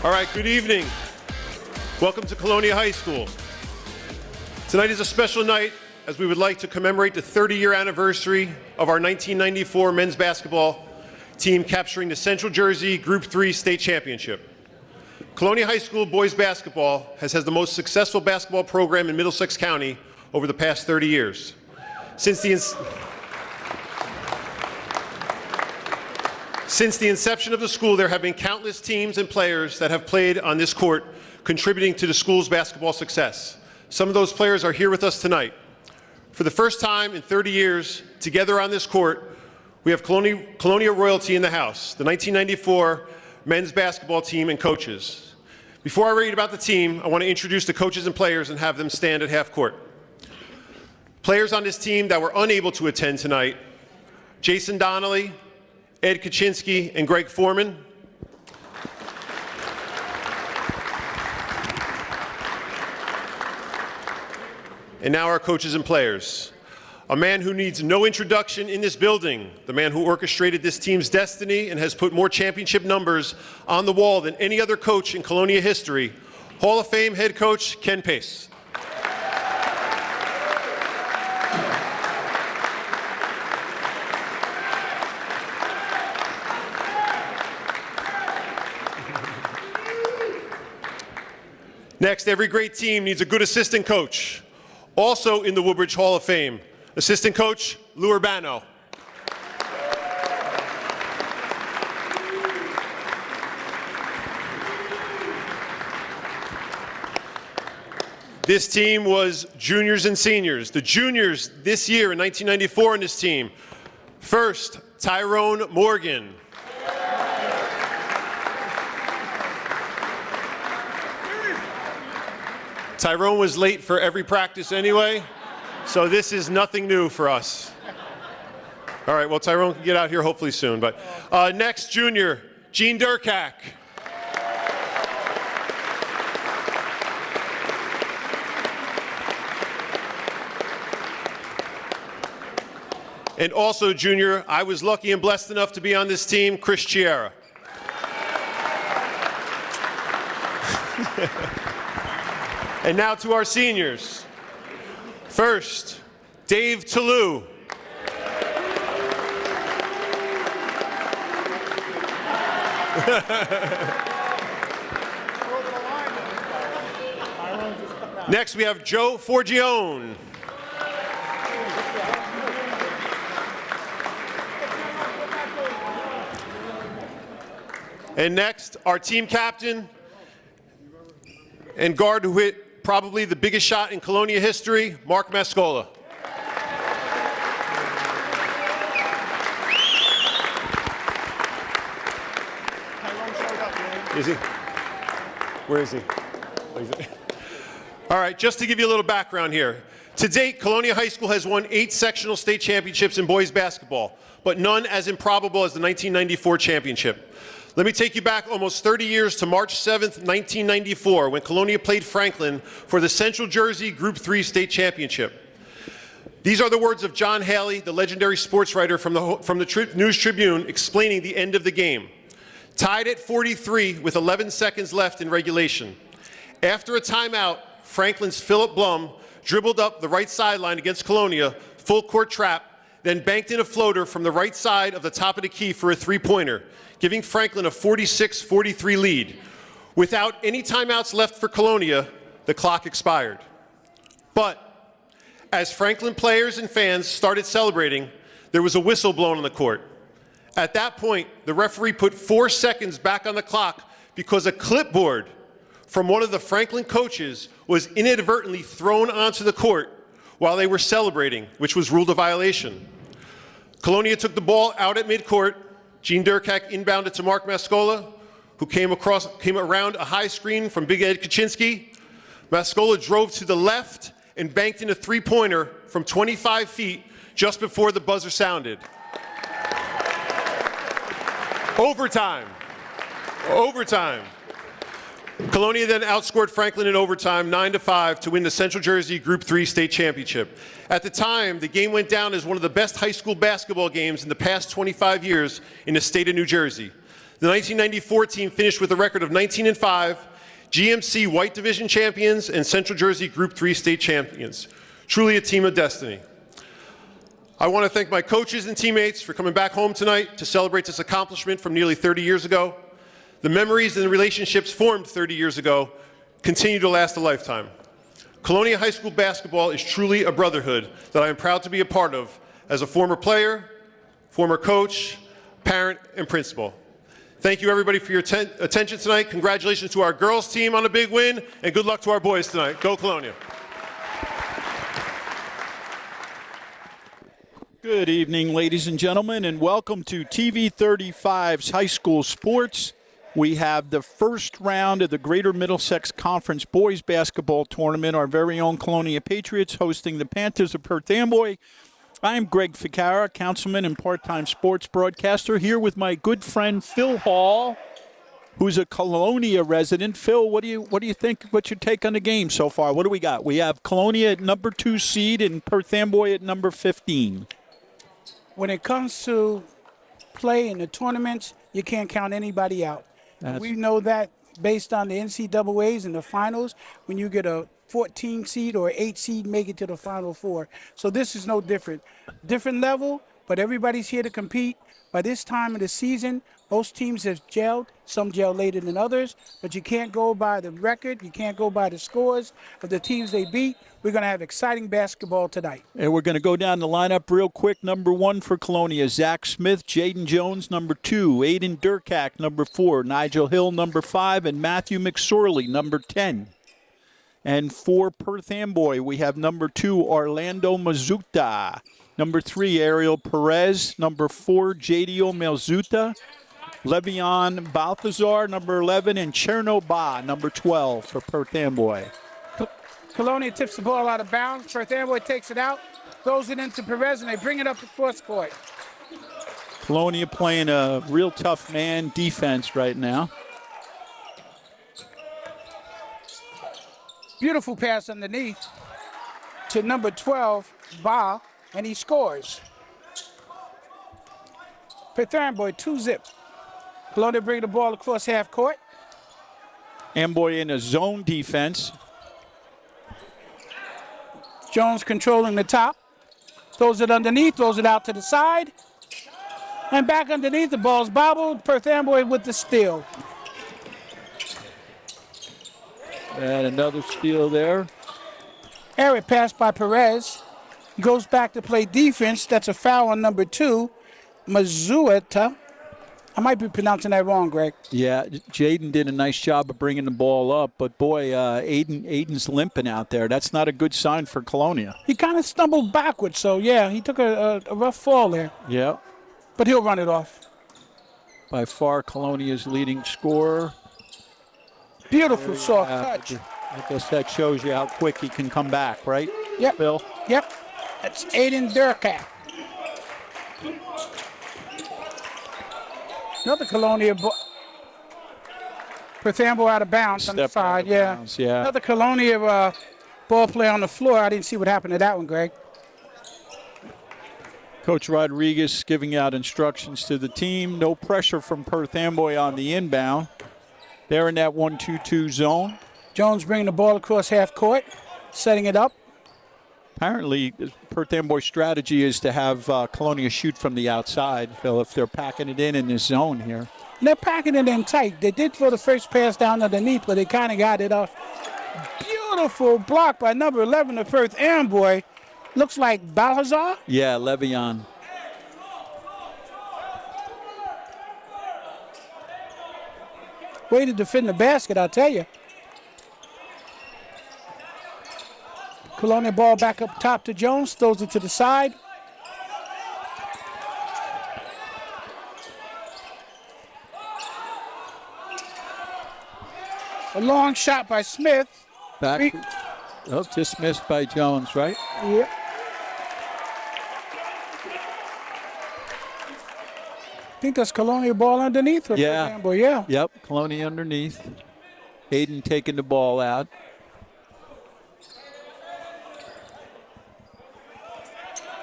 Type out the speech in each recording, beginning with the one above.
All right, good evening. Welcome to Colonia High School. Tonight is a special night as we would like to commemorate the 30-year anniversary of our 1994 men's basketball team capturing the Central Jersey Group 3 state championship. Colonia High School boys basketball has had the most successful basketball program in Middlesex County over the past 30 years. Since the inception of the school, there have been countless teams and players that have played on this court, contributing to the school's basketball success. Some of those players are here with us tonight. For the first time in 30 years, together on this court, we have Colonia royalty in the house, the 1994 men's basketball team and coaches. Before I read about the team, I want to introduce the coaches and players and have them stand at half court. Players on this team that were unable to attend tonight: Jason Donnelly, Ed Kaczynski, and Greg Foreman. And now our coaches and players. A man who needs no introduction in this building, the man who orchestrated this team's destiny and has put more championship numbers on the wall than any other coach in Colonia history, Hall of Fame head coach Ken Pace. Next, every great team needs a good assistant coach. Also in the Woodbridge Hall of Fame, assistant coach Lou Urbano. This team was juniors and seniors. The juniors this year in 1994 in this team: first, Tyrone Morgan. Tyrone was late for every practice anyway, so this is nothing new for us. All right, well, Tyrone can get out here hopefully soon. But next, junior, Gene Durkak. And also junior, I was lucky and blessed enough to be on this team, Chris Chiara. And now to our seniors. First, Dave Toulouse. Next, we have Joe Forgione. And next, our team captain and guard who hit probably the biggest shot in Colonia history, Mark Mascola. Is he? Where is he? All right, just to give you a little background here. To date, Colonia High School has won 8 sectional state championships in boys basketball, but none as improbable as the 1994 championship. Let me take you back almost 30 years to March 7th, 1994, when Colonia played Franklin for the Central Jersey Group 3 state championship. These are the words of John Haley, the legendary sports writer from the News Tribune, explaining the end of the game. Tied at 43 with 11 seconds left in regulation. After a timeout, Franklin's Philip Blum dribbled up the right sideline against Colonia, full court trap, then banked in a floater from the right side of the top of the key for a three-pointer, giving Franklin a 46-43 lead. Without any timeouts left for Colonia, the clock expired. But as Franklin players and fans started celebrating, there was a whistle blown on the court. At that point, the referee put 4 seconds back on the clock because a clipboard from one of the Franklin coaches was inadvertently thrown onto the court while they were celebrating, which was ruled a violation. Colonia took the ball out at midcourt. Gene Durkak inbounded to Mark Mascola, who came around a high screen from Big Ed Kaczynski. Mascola drove to the left and banked in a three-pointer from 25 feet just before the buzzer sounded. Overtime. Overtime. Colonia then outscored Franklin in overtime 9-5 to win the Central Jersey Group 3 state championship. At the time, the game went down as one of the best high school basketball games in the past 25 years in the state of New Jersey. The 1994 team finished with a record of 19-5, GMC White Division champions and Central Jersey Group 3 state champions. Truly a team of destiny. I want to thank my coaches and teammates for coming back home tonight to celebrate this accomplishment from nearly 30 years ago. The memories and the relationships formed 30 years ago continue to last a lifetime. Colonia High School basketball is truly a brotherhood that I am proud to be a part of as a former player, former coach, parent, and principal. Thank you everybody for your attention tonight. Congratulations to our girls team on a big win, and good luck to our boys tonight. Go Colonia. Good evening, ladies and gentlemen, and welcome to TV 35's High School Sports. We have the first round of the Greater Middlesex Conference Boys Basketball Tournament. Our very own Colonia Patriots hosting the Panthers of Perth Amboy. I'm Greg Ficara, councilman and part-time sports broadcaster, here with my good friend Phil Hall, who's a Colonia resident. Phil, what do you think? What's your take on the game so far? What do we got? We have Colonia at number 2 seed and Perth Amboy at number 15. When it comes to play in the tournaments, you can't count anybody out. We know that based on the NCAAs and the finals, when you get a 14 seed or 8 seed, make it to the Final Four. So this is no different. Different level, but everybody's here to compete. By this time of the season, most teams have gelled. Some gel later than others, but you can't go by the record. You can't go by the scores of the teams they beat. We're going to have exciting basketball tonight. And we're going to go down the lineup real quick. Number 1 for Colonia, Zach Smith. Jaden Jones, number 2. Aiden Durkak, number 4. Nigel Hill, number 5. And Matthew McSorley, number 10. And for Perth Amboy, we have number 2, Orlando Mazuta. Number 3, Ariel Perez. Number 4, Jadiel Melzuta. Levion Balthazar, number 11. And Cherno Ba, number 12 for Perth Amboy. Colonia tips the ball out of bounds. Perth Amboy takes it out, throws it into Perez, and they bring it up the cross court. Colonia playing a real tough man defense right now. Beautiful pass underneath to number 12, Ba, and he scores. Perth Amboy 2-zip. Colonia bring the ball across half court. Amboy in a zone defense. Jones controlling the top. Throws it underneath, throws it out to the side. And back underneath, the ball's bobbled. Perth Amboy with the steal. And another steal there. Eric pass by Perez. He goes back to play defense. That's a foul on number 2, Mazueta. I might be pronouncing that wrong, Greg. Yeah, Jaden did a nice job of bringing the ball up, but boy, Aiden's limping out there. That's not a good sign for Colonia. He kind of stumbled backwards, so yeah, he took a rough fall there. Yeah. But he'll run it off. By far, Colonia's leading scorer. Beautiful soft touch. I guess that shows you how quick he can come back, right? Yep. Phil? Yep. That's Aiden Durkak. Another Colonia ball. Perth Amboy out of bounds on the side, yeah. Bounds, yeah. Another Colonia ball play on the floor. I didn't see what happened to that one, Greg. Coach Rodriguez giving out instructions to the team. No pressure from Perth Amboy on the inbound. They're in that 1-2-2 zone. Jones bringing the ball across half court, setting it up. Apparently, Perth Amboy's strategy is to have Colonia shoot from the outside, Phil, if they're packing it in this zone here. And they're packing it in tight. They did throw the first pass down underneath, but they kind of got it off. Beautiful block by number 11 of Perth Amboy. Looks like Balthazar. Yeah, Levion. Way to defend the basket, I'll tell you. Colonia ball back up top to Jones, throws it to the side. A long shot by Smith. Back. Oh, just missed by Jones, right? Yep. I think that's Colonia ball underneath. Yeah. Yeah. Yep, Colonia underneath. Aiden taking the ball out.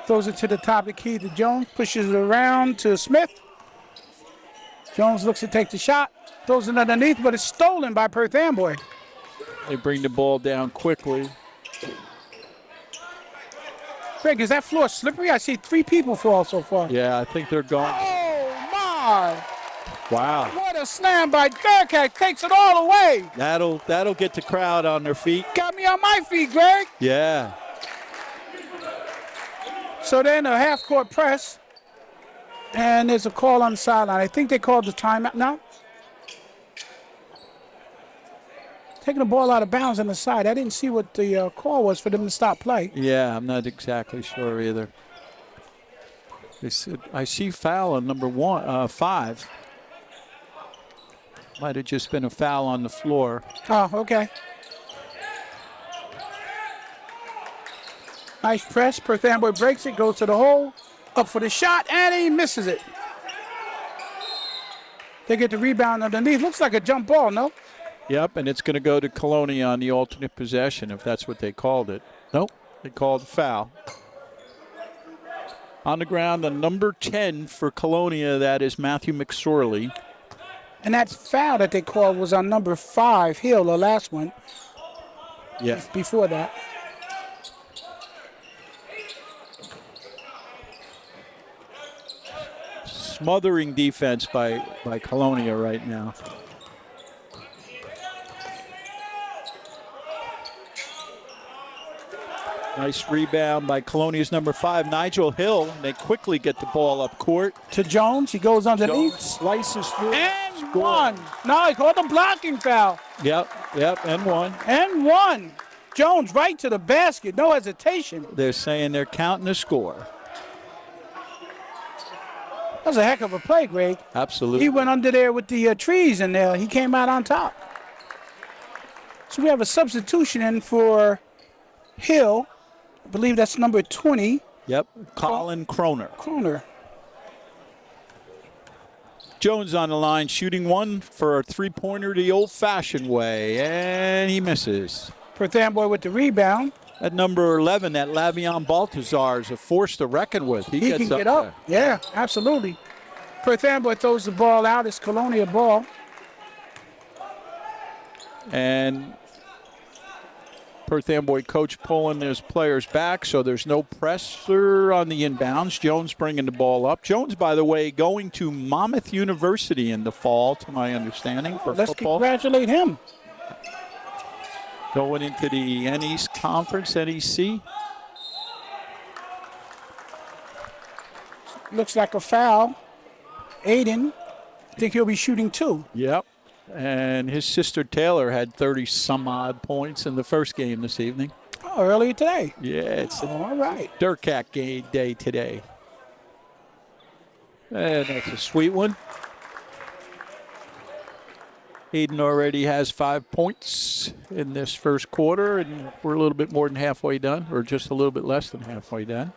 Throws it to the top of the key to Jones, pushes it around to Smith. Jones looks to take the shot. Throws it underneath, but it's stolen by Perth Amboy. They bring the ball down quickly. Greg, is that floor slippery? I see 3 people fall so far. Yeah, I think they're going. Oh, my. Wow. What a slam by Durkak. Takes it all away. That'll get the crowd on their feet. Got me on my feet, Greg. Yeah. So then a half-court press. And there's a call on the sideline. I think they called the timeout now. Taking the ball out of bounds on the side. I didn't see what the call was for them to stop play. Yeah, I'm not exactly sure either. They said, I see foul on number 5. Might have just been a foul on the floor. Oh, okay. Nice press. Perth Amboy breaks it, goes to the hole, up for the shot, and he misses it. They get the rebound underneath. Looks like a jump ball, no? Yep, and it's going to go to Colonia on the alternate possession, if that's what they called it. Nope, they called foul. On the ground, the number 10 for Colonia, that is Matthew McSorley. And that foul that they called was on number 5, Hill, the last one. Yeah. Before that. Smothering defense by Colonia right now. Nice rebound by Colonia's number 5, Nigel Hill. They quickly get the ball up court. To Jones. He goes underneath. Jones slices through. And score. 1. No, he called a blocking foul. Yep, and 1. And 1. Jones right to the basket. No hesitation. They're saying they're counting the score. That was a heck of a play, Greg. Absolutely. He went under there with the trees in there. He came out on top. So we have a substitution in for Hill. I believe that's number 20. Yep, Colin Kroner. Jones on the line, shooting 1 for a 3-pointer the old-fashioned way, and he misses. Perth Amboy with the rebound. At number 11, that Lavion Baltazar is a force to reckon with. He can get up. There. Yeah, absolutely. Perth Amboy throws the ball out. It's Colonia ball. And Perth Amboy coach pulling his players back, so there's no pressure on the inbounds. Jones bringing the ball up. Jones, by the way, going to Monmouth University in the fall, to my understanding, for Let's football. Congratulate him. Going into the NEast Conference, NEC. Looks like a foul. Aiden, I think he'll be shooting 2. Yep. And his sister Taylor had 30-some-odd points in the first game this evening. Oh, earlier today. Yeah, it's All right. Durkak game day today. And that's a sweet one. Aiden already has 5 points in this first quarter, and we're a little bit more than halfway done, or just a little bit less than halfway done.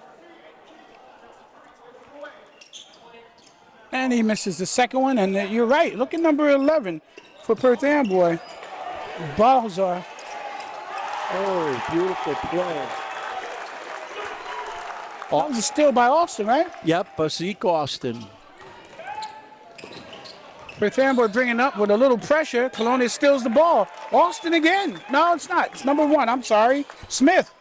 And he misses the second one, and you're right. Look at number 11 for Perth Amboy. Balzar. Oh, beautiful play. That was a steal by Austin, right? Yep, Zeke Austin. Perth Amboy bringing up with a little pressure. Colonia steals the ball. Austin again. No, it's not. It's number 1. I'm sorry. Smith.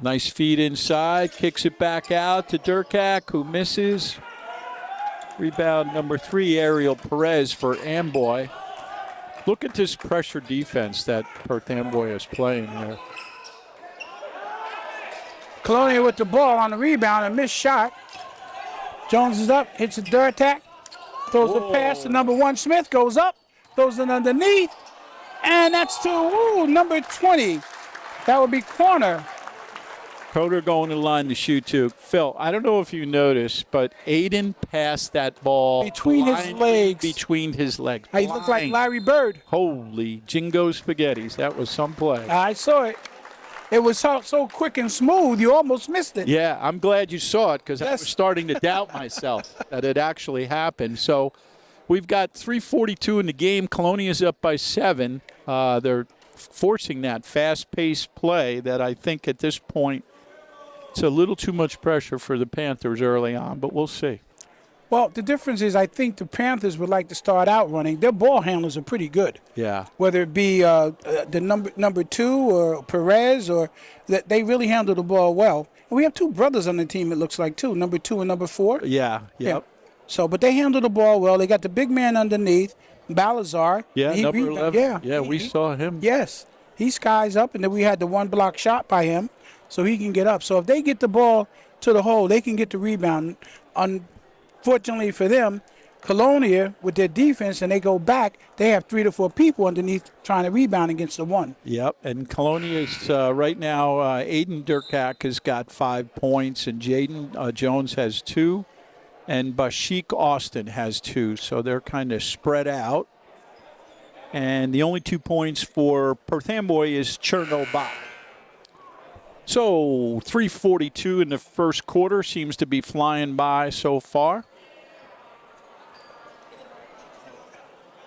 Nice feed inside. Kicks it back out to Durkak, who misses. Rebound number 3, Ariel Perez for Amboy. Look at this pressure defense that Perth Amboy is playing here. Colonia with the ball on the rebound, a missed shot. Jones is up, hits a dirt attack, throws a pass to number 1. Smith goes up, throws it underneath, and that's to number 20. That would be corner. Kroner going to the line to shoot too. Phil, I don't know if you noticed, but Aiden passed that ball between his legs. Between his legs. He looked like Larry Bird. Holy jingo spaghettis. That was some play. I saw it. It was so quick and smooth, you almost missed it. Yeah, I'm glad you saw it because I was starting to doubt myself that it actually happened. So we've got 3:42 in the game. Colonia's up by 7. They're forcing that fast-paced play that I think at this point it's a little too much pressure for the Panthers early on, but we'll see. Well, the difference is I think the Panthers would like to start out running. Their ball handlers are pretty good. Yeah. Whether it be the number 2 or Perez, or that they really handle the ball well. And we have 2 brothers on the team, it looks like, too, number 2 and number 4. Yeah. Yep. So, but they handle the ball well. They got the big man underneath, Balazar. Yeah, number 11. Yeah, we saw him. Yes, he skies up, and then we had the 1 block shot by him, so he can get up. So if they get the ball to the hole, they can get the rebound. Unfortunately for them, Colonia, with their defense, and they go back, they have 3 to 4 people underneath trying to rebound against the 1. Yep, and Colonia's right now, Aiden Durkak has got 5 points, and Jaden Jones has 2, and Bashik Austin has 2. So they're kind of spread out. And the only 2 points for Perth Amboy is Chernobyl. So 3:42 in the first quarter, seems to be flying by so far.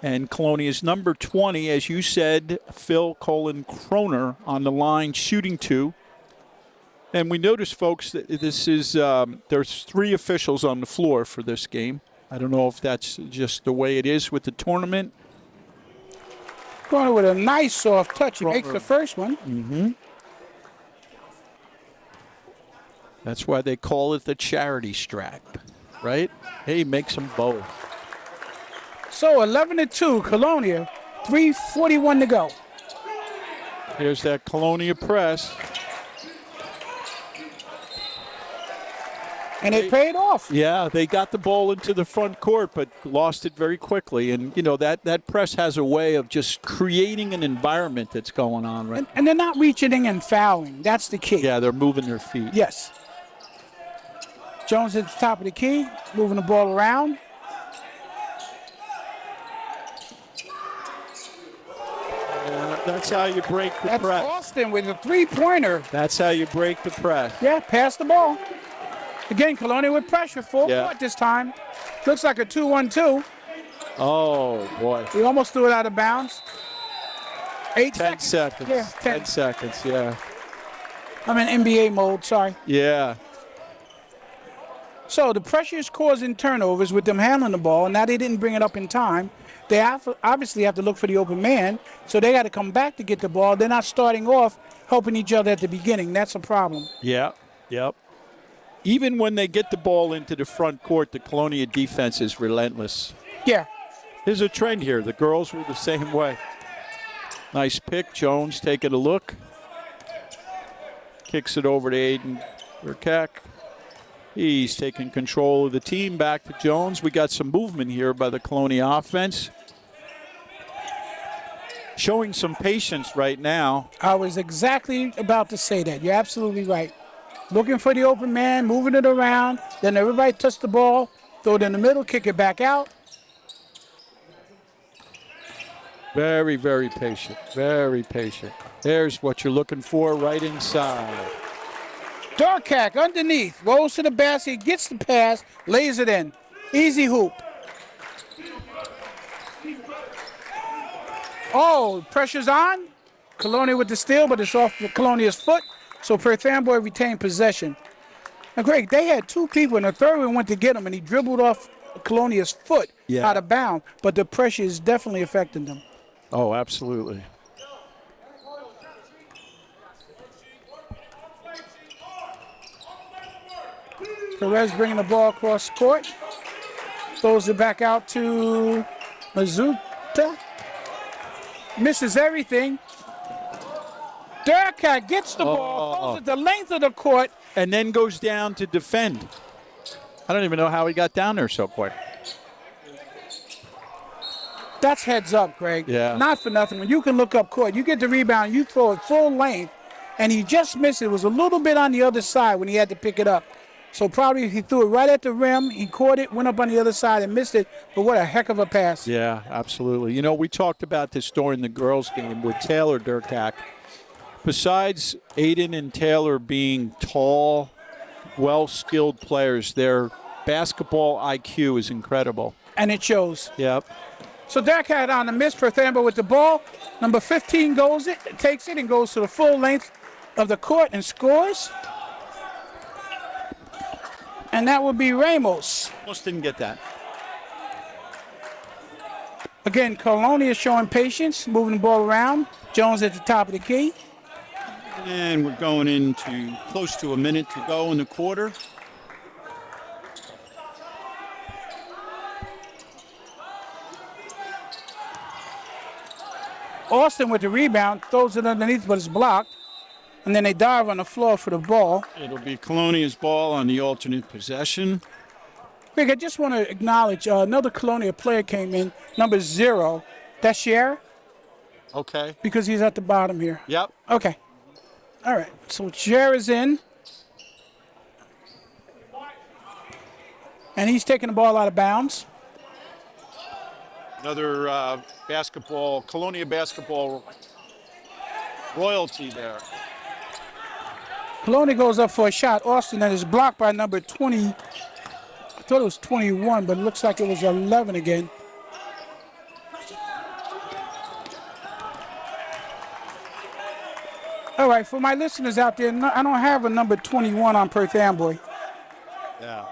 And Colonia's number 20, as you said, Phil Kroner on the line, shooting 2. And we notice, folks, that this is there's 3 officials on the floor for this game. I don't know if that's just the way it is with the tournament. Kroner with a nice soft touch. He makes the first one. Mm-hmm. That's why they call it the charity strap, right? Hey, makes them both. So 11-2, Colonia, 3:41 to go. Here's that Colonia press. And it paid off. Yeah, they got the ball into the front court, but lost it very quickly. And, you know, that press has a way of just creating an environment that's going on, right? And they're not reaching in and fouling. That's the key. Yeah, they're moving their feet. Yes. Jones at the top of the key, moving the ball around. That's how you break the That's press. Austin with a 3-pointer. That's how you break the press. Yeah, pass the ball. Again, Colonia with pressure, full court this time. Looks like a 2-1-2. Oh, boy. We almost threw it out of bounds. 10 seconds. Yeah, 10 seconds, yeah. I'm in NBA mode, sorry. Yeah. So the pressure is causing turnovers with them handling the ball, and now they didn't bring it up in time. They obviously have to look for the open man, so they got to come back to get the ball. They're not starting off helping each other at the beginning. That's a problem. Yeah, yep. Even when they get the ball into the front court, the Colonia defense is relentless. Yeah. There's a trend here. The girls were the same way. Nice pick. Jones taking a look. Kicks it over to Aiden Durkak. He's taking control of the team. Back to Jones. We got some movement here by the Colonia offense. Showing some patience right now. I was exactly about to say that. You're absolutely right. Looking for the open man, moving it around. Then everybody touch the ball, throw it in the middle, kick it back out. Very, very patient. Very patient. There's what you're looking for right inside. Durkak underneath, rolls to the basket, gets the pass, lays it in. Easy hoop. Oh, pressure's on. Colonia with the steal, but it's off Colonia's foot. So Perth Amboy retained possession. Now, Greg, they had 2 people, and the third one went to get him, and he dribbled off Colonia's foot out of bounds. But the pressure is definitely affecting them. Oh, absolutely. Perez bringing the ball across the court. Throws it back out to Mazuta. Misses everything. Durkak gets the ball, goes at the length of the court. And then goes down to defend. I don't even know how he got down there so quick. That's heads up, Greg. Yeah. Not for nothing. When you can look up court, you get the rebound, you throw it full length, and he just missed it. It was a little bit on the other side when he had to pick it up. So probably he threw it right at the rim. He caught it, went up on the other side and missed it. But what a heck of a pass. Yeah, absolutely. You know, we talked about this during the girls' game with Taylor Durkak. Besides Aiden and Taylor being tall, well-skilled players, their basketball IQ is incredible. And it shows. Yep. So Durkak on the miss. Perth Amboy with the ball. Number 15 takes it and goes to the full length of the court and scores. And that would be Ramos. Almost didn't get that. Again, Colonia is showing patience, moving the ball around. Jones at the top of the key. And we're going into close to a minute to go in the quarter. Austin with the rebound, throws it underneath, but it's blocked. And then they dive on the floor for the ball. It'll be Colonia's ball on the alternate possession. Greg, I just want to acknowledge another Colonia player came in, number 0. That's Sierra, Okay. because he's at the bottom here. Yep. Okay. All right. So Sierra's in. And he's taking the ball out of bounds. Another basketball, Colonia basketball royalty there. Colonia goes up for a shot. Austin, that is blocked by number 20. I thought it was 21, but it looks like it was 11 again. All right, for my listeners out there, I don't have a number 21 on Perth Amboy, Yeah.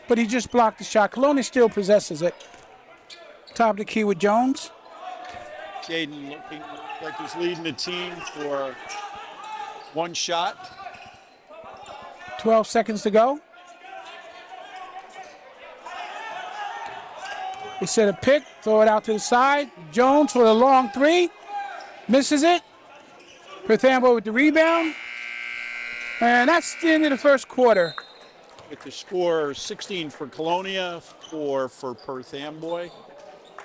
but he just blocked the shot. Colonia still possesses it. Top of the key with Jones. Jaden looking like he's leading the team for one shot. 12 seconds to go. They set a pick, throw it out to the side. Jones for a long 3. Misses it. Perth Amboy with the rebound. And that's the end of the first quarter. With the score 16 for Colonia, 4 for Perth Amboy.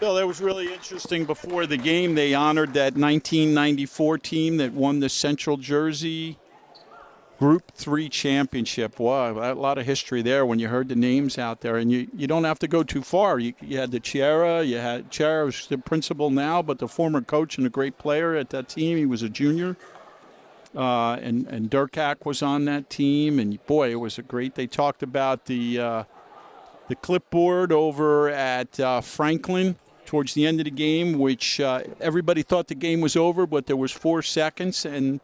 Bill, that was really interesting. Before the game, they honored that 1994 team that won the Central Jersey Group 3 championship. Wow, a lot of history there when you heard the names out there. And you don't have to go too far. You had the Chiara. You had Chiara was the principal now, but the former coach and a great player at that team. He was a junior. And Durkak was on that team. And, boy, it was a great – they talked about the clipboard over at Franklin towards the end of the game, which everybody thought the game was over, but there was 4 seconds, and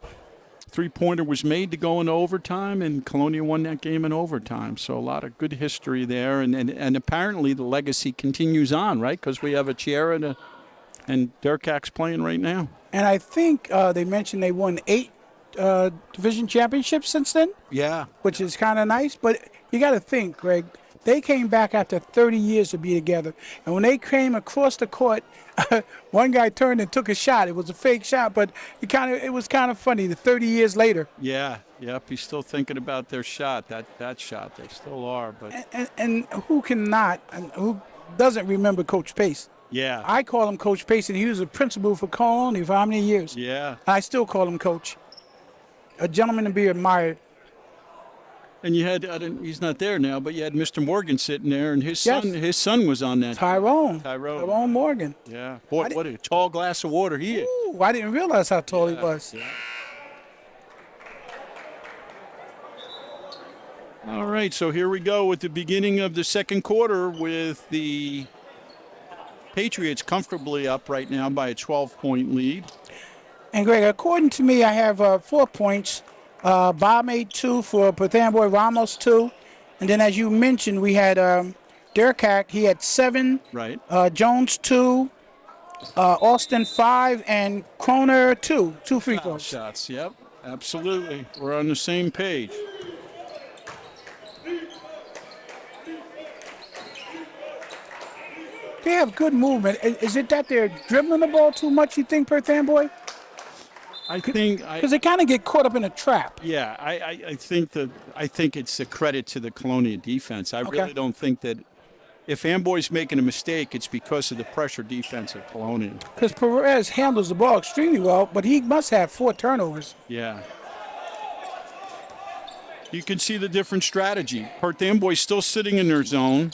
three-pointer was made to go into overtime, and Colonia won that game in overtime. So a lot of good history there, and apparently the legacy continues on, right? Because we have a Chiara and Durkak's playing right now. And I think they mentioned they won 8 division championships since then. Yeah. Which is kind of nice. But you got to think, Greg, they came back after 30 years to be together. And when they came across the court, one guy turned and took a shot. It was a fake shot, but it was kind of funny. The 30 years later. Yeah. Yep. He's still thinking about their shot. That shot. They still are. But and who cannot and who doesn't remember Coach Pace? yeah. I call him Coach Pace, and he was a principal for Colonia for how many years? Yeah. I still call him Coach. A gentleman to be admired. And you had, he's not there now, but you had Mr. Morgan sitting there, and his Yes. son was on that. Tyrone Morgan. Yeah. Boy, what a tall glass of water he is. Ooh, I didn't realize how tall he was. Yeah. All right, so here we go with the beginning of the second quarter with the Patriots comfortably up right now by a 12-point lead. And Greg, according to me, I have 4 points. Bob made 2 for Perth Amboy, Ramos 2. And then as you mentioned, we had Durkak, he had 7. Right. Jones 2. Austin 5. And Kroner 2. 2 free Foul throws. shots, yep, absolutely. We're on the same page. They have good movement. Is it that they're dribbling the ball too much, you think, Perth Amboy? I think Because they kind of get caught up in a trap. Yeah, I think it's a credit to the Colonia defense. I really don't think that if Amboy's making a mistake, it's because of the pressure defense of Colonia. Because Perez handles the ball extremely well, but he must have 4 turnovers. Yeah. You can see the different strategy. Perth Amboy's still sitting in their zone,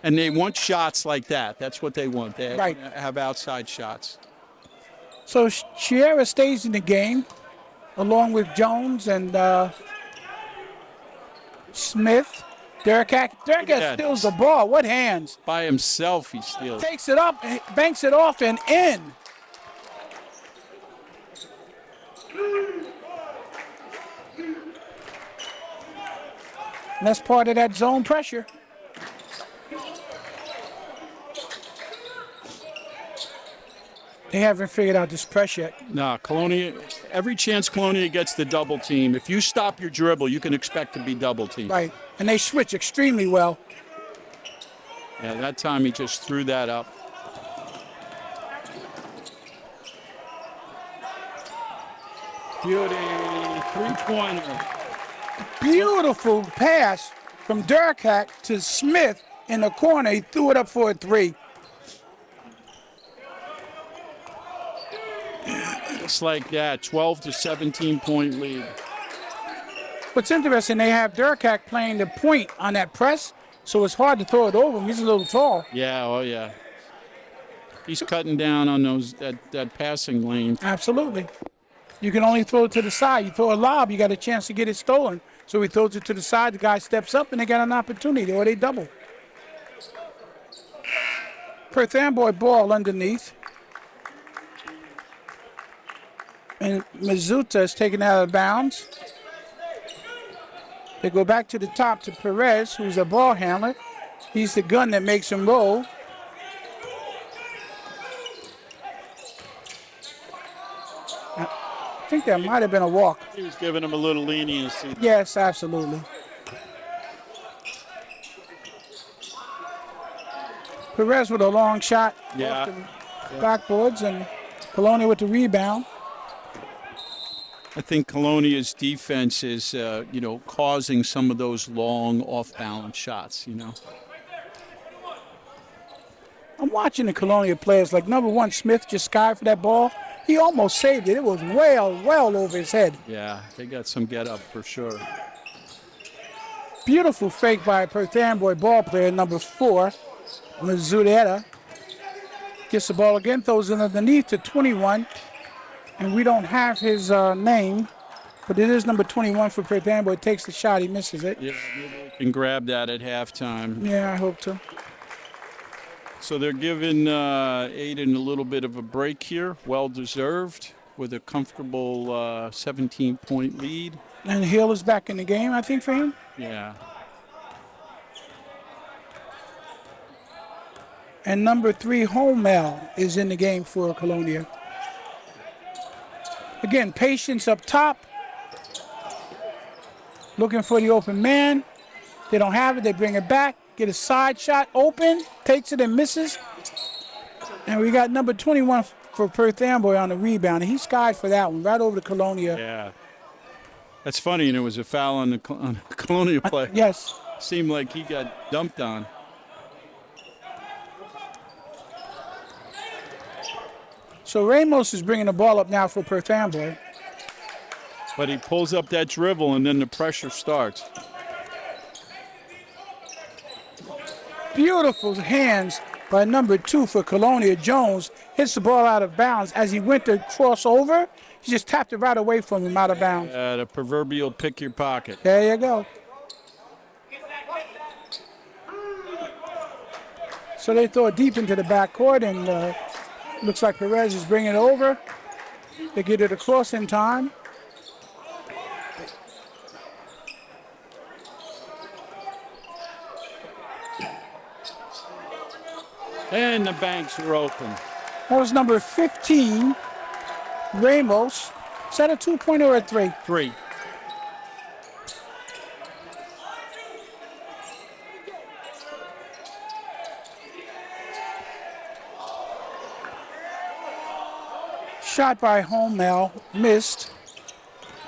and they want shots like that. That's what they want. They have outside shots. So Chiara stays in the game, along with Jones and Smith. Durkak steals the ball. What hands? By himself, he steals. Takes it up, banks it off, and in. And that's part of that zone pressure. They haven't figured out this pressure yet. No, Colonia, every chance Colonia gets the double team, if you stop your dribble, you can expect to be double teamed. Right. And they switch extremely well. Yeah, that time he just threw that up. Beauty, three-pointer. Beautiful pass from Durkak to Smith in the corner. He threw it up for a three. Just like that, 12 to 17-point lead. What's interesting, they have Durkak playing the point on that press, so it's hard to throw it over him. He's a little tall. Yeah, oh yeah. He's cutting down on those that passing lane. Absolutely. You can only throw it to the side. You throw a lob, you got a chance to get it stolen. So he throws it to the side, the guy steps up, and they got an opportunity, or they double. Perth Amboy ball underneath. And Mizuta is taken out of bounds. They go back to the top to Perez, who's a ball handler. He's the gun that makes him roll. I think that might have been a walk. He was giving him a little leniency. Yes, absolutely. Perez with a long shot Yeah. off the backboards, and Colonia with the rebound. I think Colonia's defense is, causing some of those long off-balance shots, I'm watching the Colonia players, like number one, Smith just skied for that ball. He almost saved it. It was well over his head. Yeah, they got some get-up for sure. Beautiful fake by Perth Amboy ball player, number 4, Mizuta. Gets the ball again, throws it underneath to 21. And we don't have his name, but it is number 21 for Perth Amboy. Takes the shot, he misses it. Yeah, maybe we can grab that at halftime. Yeah, I hope so. So they're giving Aiden a little bit of a break here, well-deserved, with a comfortable 17-point lead. And Hill is back in the game, I think, for him. Yeah. And number 3, Homel, is in the game for Colonia. Again, patience up top. Looking for the open man. They don't have it, they bring it back. Get a side shot open, takes it and misses. And we got number 21 for Perth Amboy on the rebound. And he skied for that one, right over to Colonia. Yeah. That's funny, and it was a foul on the Colonia play. Yes. Seemed like he got dumped on. So Ramos is bringing the ball up now for Perth Amboy. But he pulls up that dribble, and then the pressure starts. Beautiful hands by number 2 for Colonia. Jones hits the ball out of bounds. As he went to cross over, he just tapped it right away from him out of bounds. The proverbial pick your pocket. There you go. So they throw it deep into the backcourt, and looks like Perez is bringing it over. They get it across in time. And the banks are open. That was number 15, Ramos. Is that a 2-pointer or a 3? 3. Shot by Homel, missed.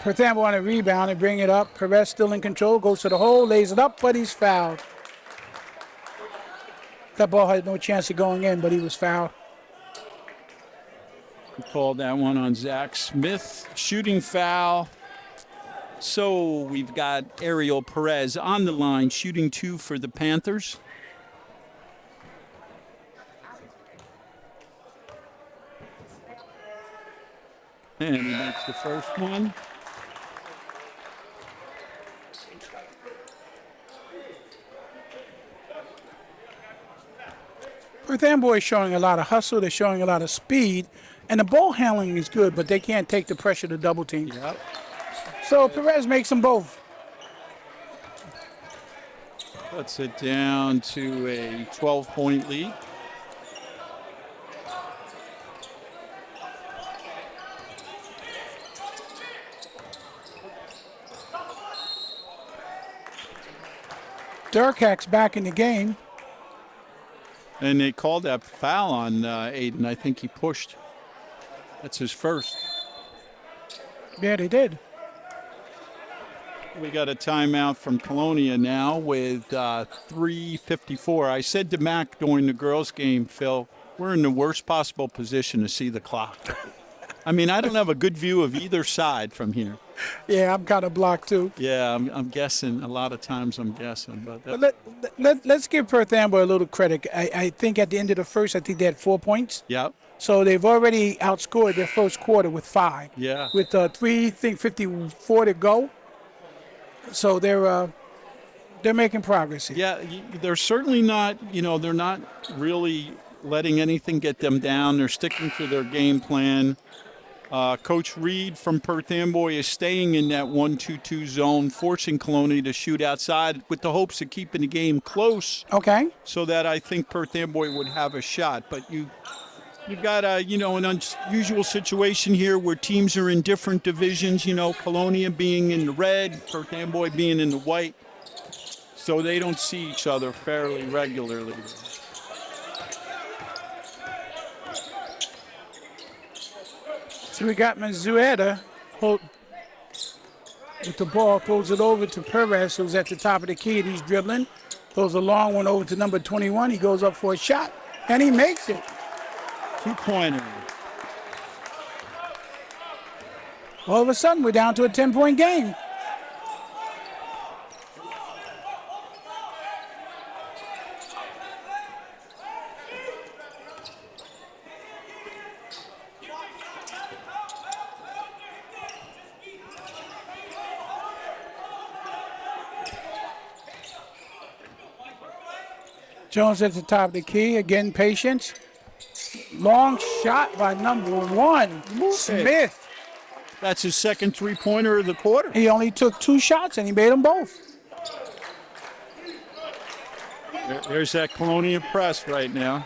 Perth Amboy on a rebound and bring it up. Perez still in control, goes to the hole, lays it up, but he's fouled. That ball had no chance of going in, but he was fouled. We called that one on Zach Smith. Shooting foul. So we've got Ariel Perez on the line, shooting 2 for the Panthers. And he makes the first one. Perth Amboy is showing a lot of hustle. They're showing a lot of speed. And the ball handling is good, but they can't take the pressure to double team. Yep. So Perez makes them both. Cuts it down to a 12-point lead. Durkak's back in the game. And they called that foul on Aiden. I think he pushed. That's his first. Yeah, they did. We got a timeout from Colonia now with 3:54. I said to Mac during the girls' game, Phil, we're in the worst possible position to see the clock. I mean, I don't have a good view of either side from here. Yeah, I'm kind of blocked too. Yeah, I'm guessing. A lot of times I'm guessing. But Let's give Perth Amboy a little credit. I think at the end of the first, I think they had 4 points. Yep. So they've already outscored their first quarter with 5. Yeah. With 3:54 to go. So they're making progress here. Yeah, they're certainly not, they're not really letting anything get them down. They're sticking to their game plan. Coach Reed from Perth Amboy is staying in that 1-2-2 zone, forcing Colonia to shoot outside with the hopes of keeping the game close. Okay. So that I think Perth Amboy would have a shot. But you've got an unusual situation here where teams are in different divisions. Colonia being in the red, Perth Amboy being in the white. So they don't see each other fairly regularly. So we got Mazueta with the ball, throws it over to Perez, who's at the top of the key, and he's dribbling. Throws a long one over to number 21. He goes up for a shot, and he makes it. 2-pointer. All of a sudden, we're down to a 10-point game. Jones at the top of the key. Again, patience. Long shot by number 1, Smith. That's his second three-pointer of the quarter. He only took 2 shots, and he made them both. There's that Colonia press right now.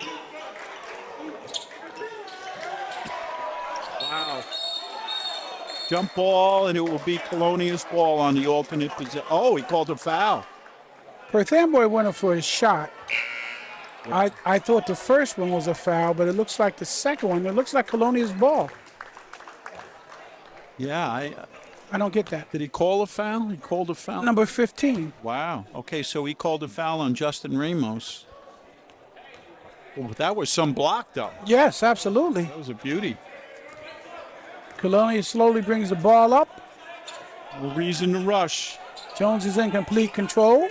Wow. Jump ball, and it will be Colonia's ball on the alternate position. Oh, he called a foul. Perth Amboy went for his shot. I thought the first one was a foul, but it looks like the second one. It looks like Colonia's ball. Yeah, I don't get that. did he call a foul? He called a foul? Number 15. Wow. Okay, so he called a foul on Justin Ramos. Well, that was some block, though. Yes, absolutely. That was a beauty. Colonia slowly brings the ball up. No reason to rush. Jones is in complete control.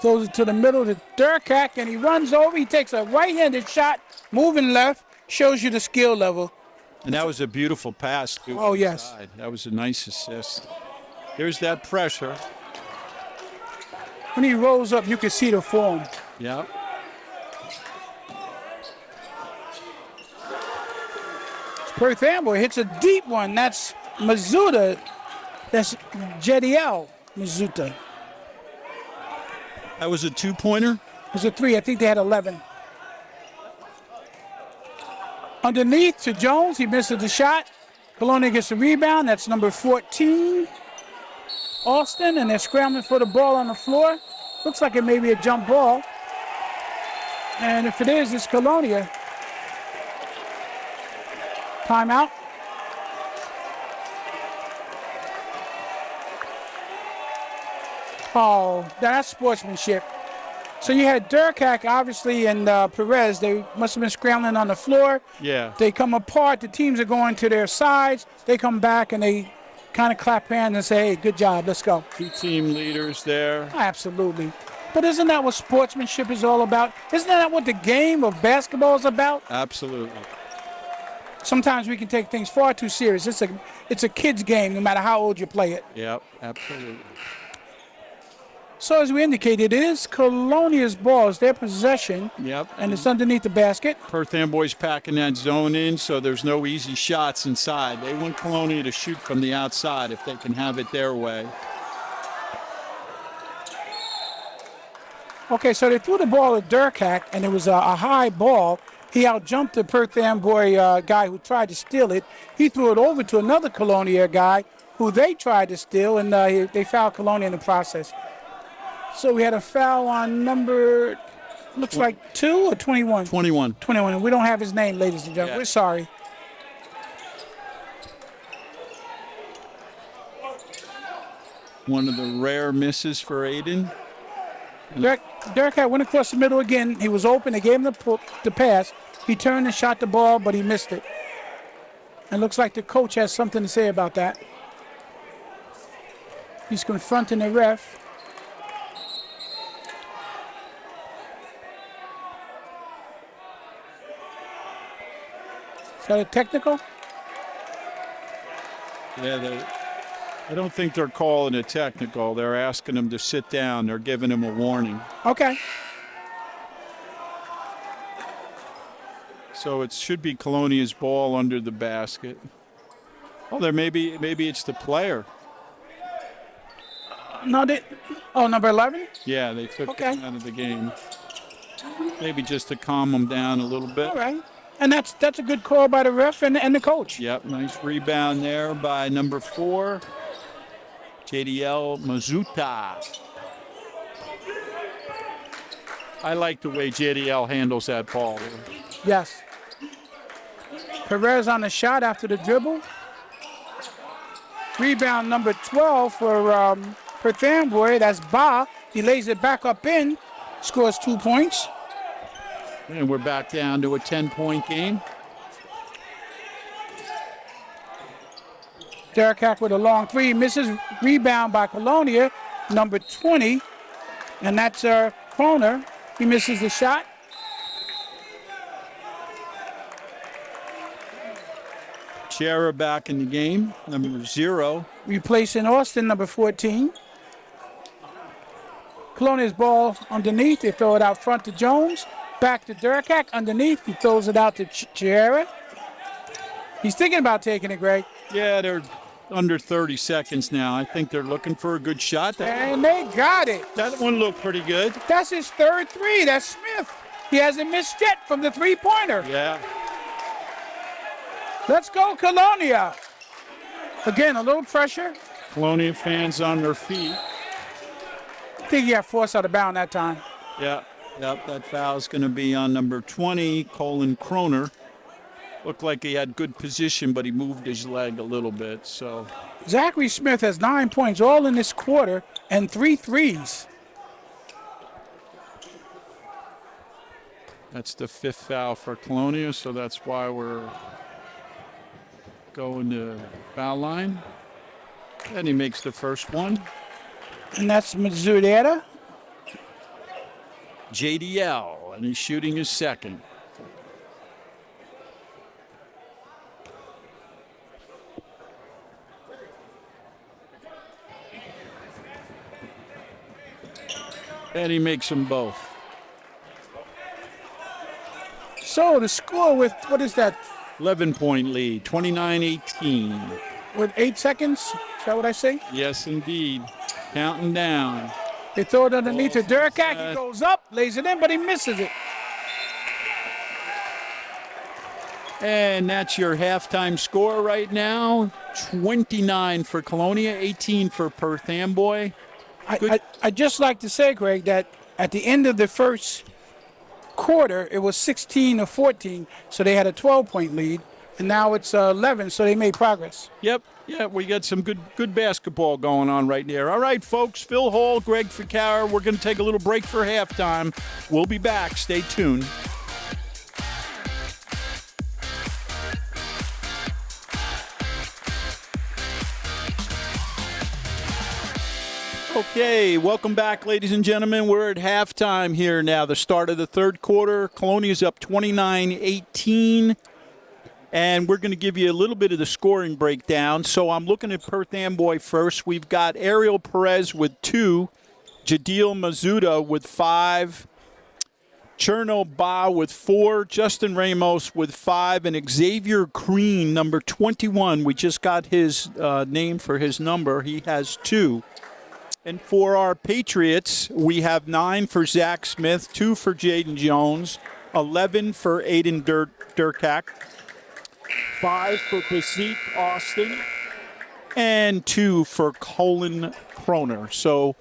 Throws it to the middle to Durkak, and he runs over. He takes a right-handed shot, moving left, shows you the skill level. And that was a beautiful pass, too. Oh, yes. Inside. That was a nice assist. There's that pressure. When he rolls up, you can see the form. Yep. Perth Amboy hits a deep one. That's Mazuta. That's Jediel Mazuta. That was a two-pointer? It was a 3. I think they had 11. Underneath to Jones. He misses the shot. Colonia gets the rebound. That's number 14. Austin, and they're scrambling for the ball on the floor. Looks like it may be a jump ball. And if it is, it's Colonia. Timeout. Oh, that's sportsmanship. So you had Durkak, obviously, and Perez. They must have been scrambling on the floor. Yeah. They come apart. The teams are going to their sides. They come back, and they kind of clap hands and say, hey, good job, let's go. Two team leaders there. Absolutely. But isn't that what sportsmanship is all about? Isn't that what the game of basketball is about? Absolutely. Sometimes we can take things far too serious. It's a kid's game, no matter how old you play it. Yep, absolutely. So as we indicated, it is Colonia's ball. It's their possession. Yep. And it's underneath the basket. Perth Amboy's packing that zone in, so there's no easy shots inside. They want Colonia to shoot from the outside if they can have it their way. Okay, so they threw the ball at Durkak, and it was a high ball. He outjumped the Perth Amboy guy who tried to steal it. He threw it over to another Colonia guy who they tried to steal, and they fouled Colonia in the process. So we had a foul on number, looks like 2 or 21? 21. 21. And we don't have his name, ladies and gentlemen. Yeah. We're sorry. One of the rare misses for Aiden. Durkak went across the middle again. He was open. They gave him the pass. He turned and shot the ball, but he missed it. And looks like the coach has something to say about that. He's confronting the ref. Is that a technical? Yeah, I don't think they're calling it technical. They're asking him to sit down. They're giving him a warning. Okay. So it should be Colonia's ball under the basket. Oh, there maybe it's the player. No, number 11? Yeah, they took Okay. him out of the game. Maybe just to calm him down a little bit. All right. And that's a good call by the ref and the coach. Yep, nice rebound there by number 4, JDL Mazuta. I like the way JDL handles that ball. Yes. Perez on the shot after the dribble. Rebound number 12 for Perth Amboy. That's Ba. He lays it back up in, scores 2 points. And we're back down to a 10-point game. Durkak with a long three. Misses. Rebound by Colonia, number 20. And that's Kroner. He misses the shot. Chera back in the game, number 0. Replacing Austin, number 14. Colonia's ball underneath. They throw it out front to Jones. Back to Durkak. Underneath, he throws it out to Chera. He's thinking about taking it, Greg. Yeah, they're under 30 seconds now. I think they're looking for a good shot. And they got it. That one looked pretty good. That's his third three. That's Smith. He hasn't missed yet from the three-pointer. Yeah. Let's go, Colonia. Again, a little pressure. Colonia fans on their feet. I think he got forced out of bounds that time. Yeah. Yep, that foul's going to be on number 20, Colin Kroner. Looked like he had good position, but he moved his leg a little bit. So Zachary Smith has 9 points all in this quarter and 3 threes. that's the 5th foul for Colonia, so that's why we're going to foul line. And he makes the first one. And that's Mazzulieta. JDL, and he's shooting his second. And he makes them both. So the score with, what is that, 11-point lead, 29-18. with 8 seconds? Is that what I say? Yes, indeed. Counting down. They throw it underneath to Durkak. He goes up, lays it in, but he misses it. And that's your halftime score right now. 29 for Colonia, 18 for Perth Amboy. I'd just like to say, Greg, that at the end of the first quarter, it was 16-14, so they had a 12-point lead, and now it's 11, so they made progress. Yep, yeah, we got some good basketball going on right there. All right, folks, Phil Hall, Greg Ficara, we're going to take a little break for halftime. We'll be back. Stay tuned. Okay, welcome back, ladies and gentlemen. We're at halftime here now, the start of the third quarter. Colonia's up 29-18, and we're going to give you a little bit of the scoring breakdown. So I'm looking at Perth Amboy first. We've got Ariel Perez with 2, Jadil Mazuda with 5. Cherno Ba with 4, Justin Ramos with 5, and Xavier Green, number 21. We just got his name for his number. He has 2. And for our Patriots, we have 9 for Zach Smith, 2 for Jaden Jones, 11 for Aiden Durkak, 5 for Basit Austin, and 2 for Colin Kroner. So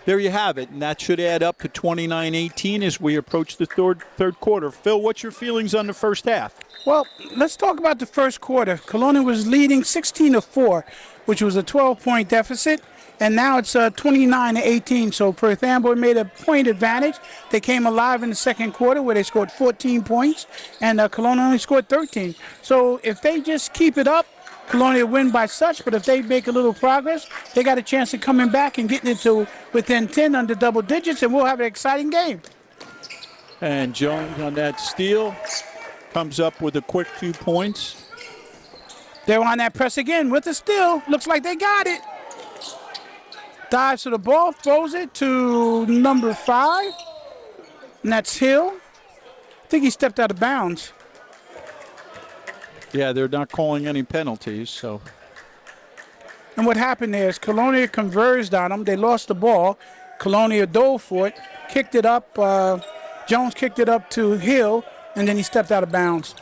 there you have it, and that should add up to 29-18 as we approach the third quarter. Phil, what's your feelings on the first half? Well, let's talk about the first quarter. Colonia was leading 16-4, which was a 12-point deficit, and now it's 29-18. So Perth Amboy made a point advantage. They came alive in the second quarter where they scored 14 points, and Colonia only scored 13. So if they just keep it up, Colonia win by such, but if they make a little progress, they got a chance of coming back and getting it to within 10 under double digits, and we'll have an exciting game. And Jones on that steal comes up with a quick 2 points. They're on that press again with the steal. Looks like they got it. Dives to the ball, throws it to number 5, and that's Hill. I think he stepped out of bounds. Yeah, they're not calling any penalties, so. And what happened there is Colonia converged on them. They lost the ball. Colonia dove for it, kicked it up. Jones kicked it up to Hill, and then he stepped out of bounds.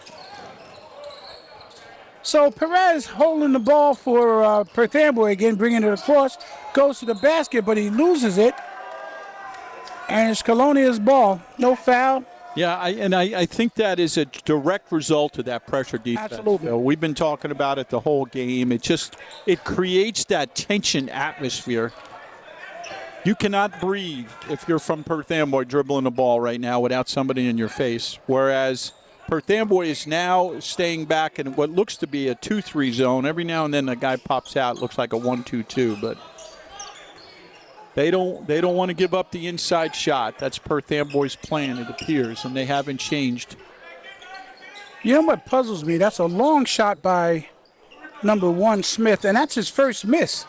So Perez holding the ball for Perth Amboy again, bringing it across, goes to the basket, but he loses it. And it's Colonia's ball. No foul. Yeah, I think that is a direct result of that pressure defense. Absolutely. So we've been talking about it the whole game. It creates that tension atmosphere. You cannot breathe if you're from Perth Amboy dribbling the ball right now without somebody in your face. Whereas Perth Amboy is now staying back in what looks to be a 2-3 zone. Every now and then a guy pops out, looks like a 1-2-2, but they don't want to give up the inside shot. That's Perth Amboy's plan, it appears, and they haven't changed. You know what puzzles me? That's a long shot by number 1, Smith, and that's his first miss.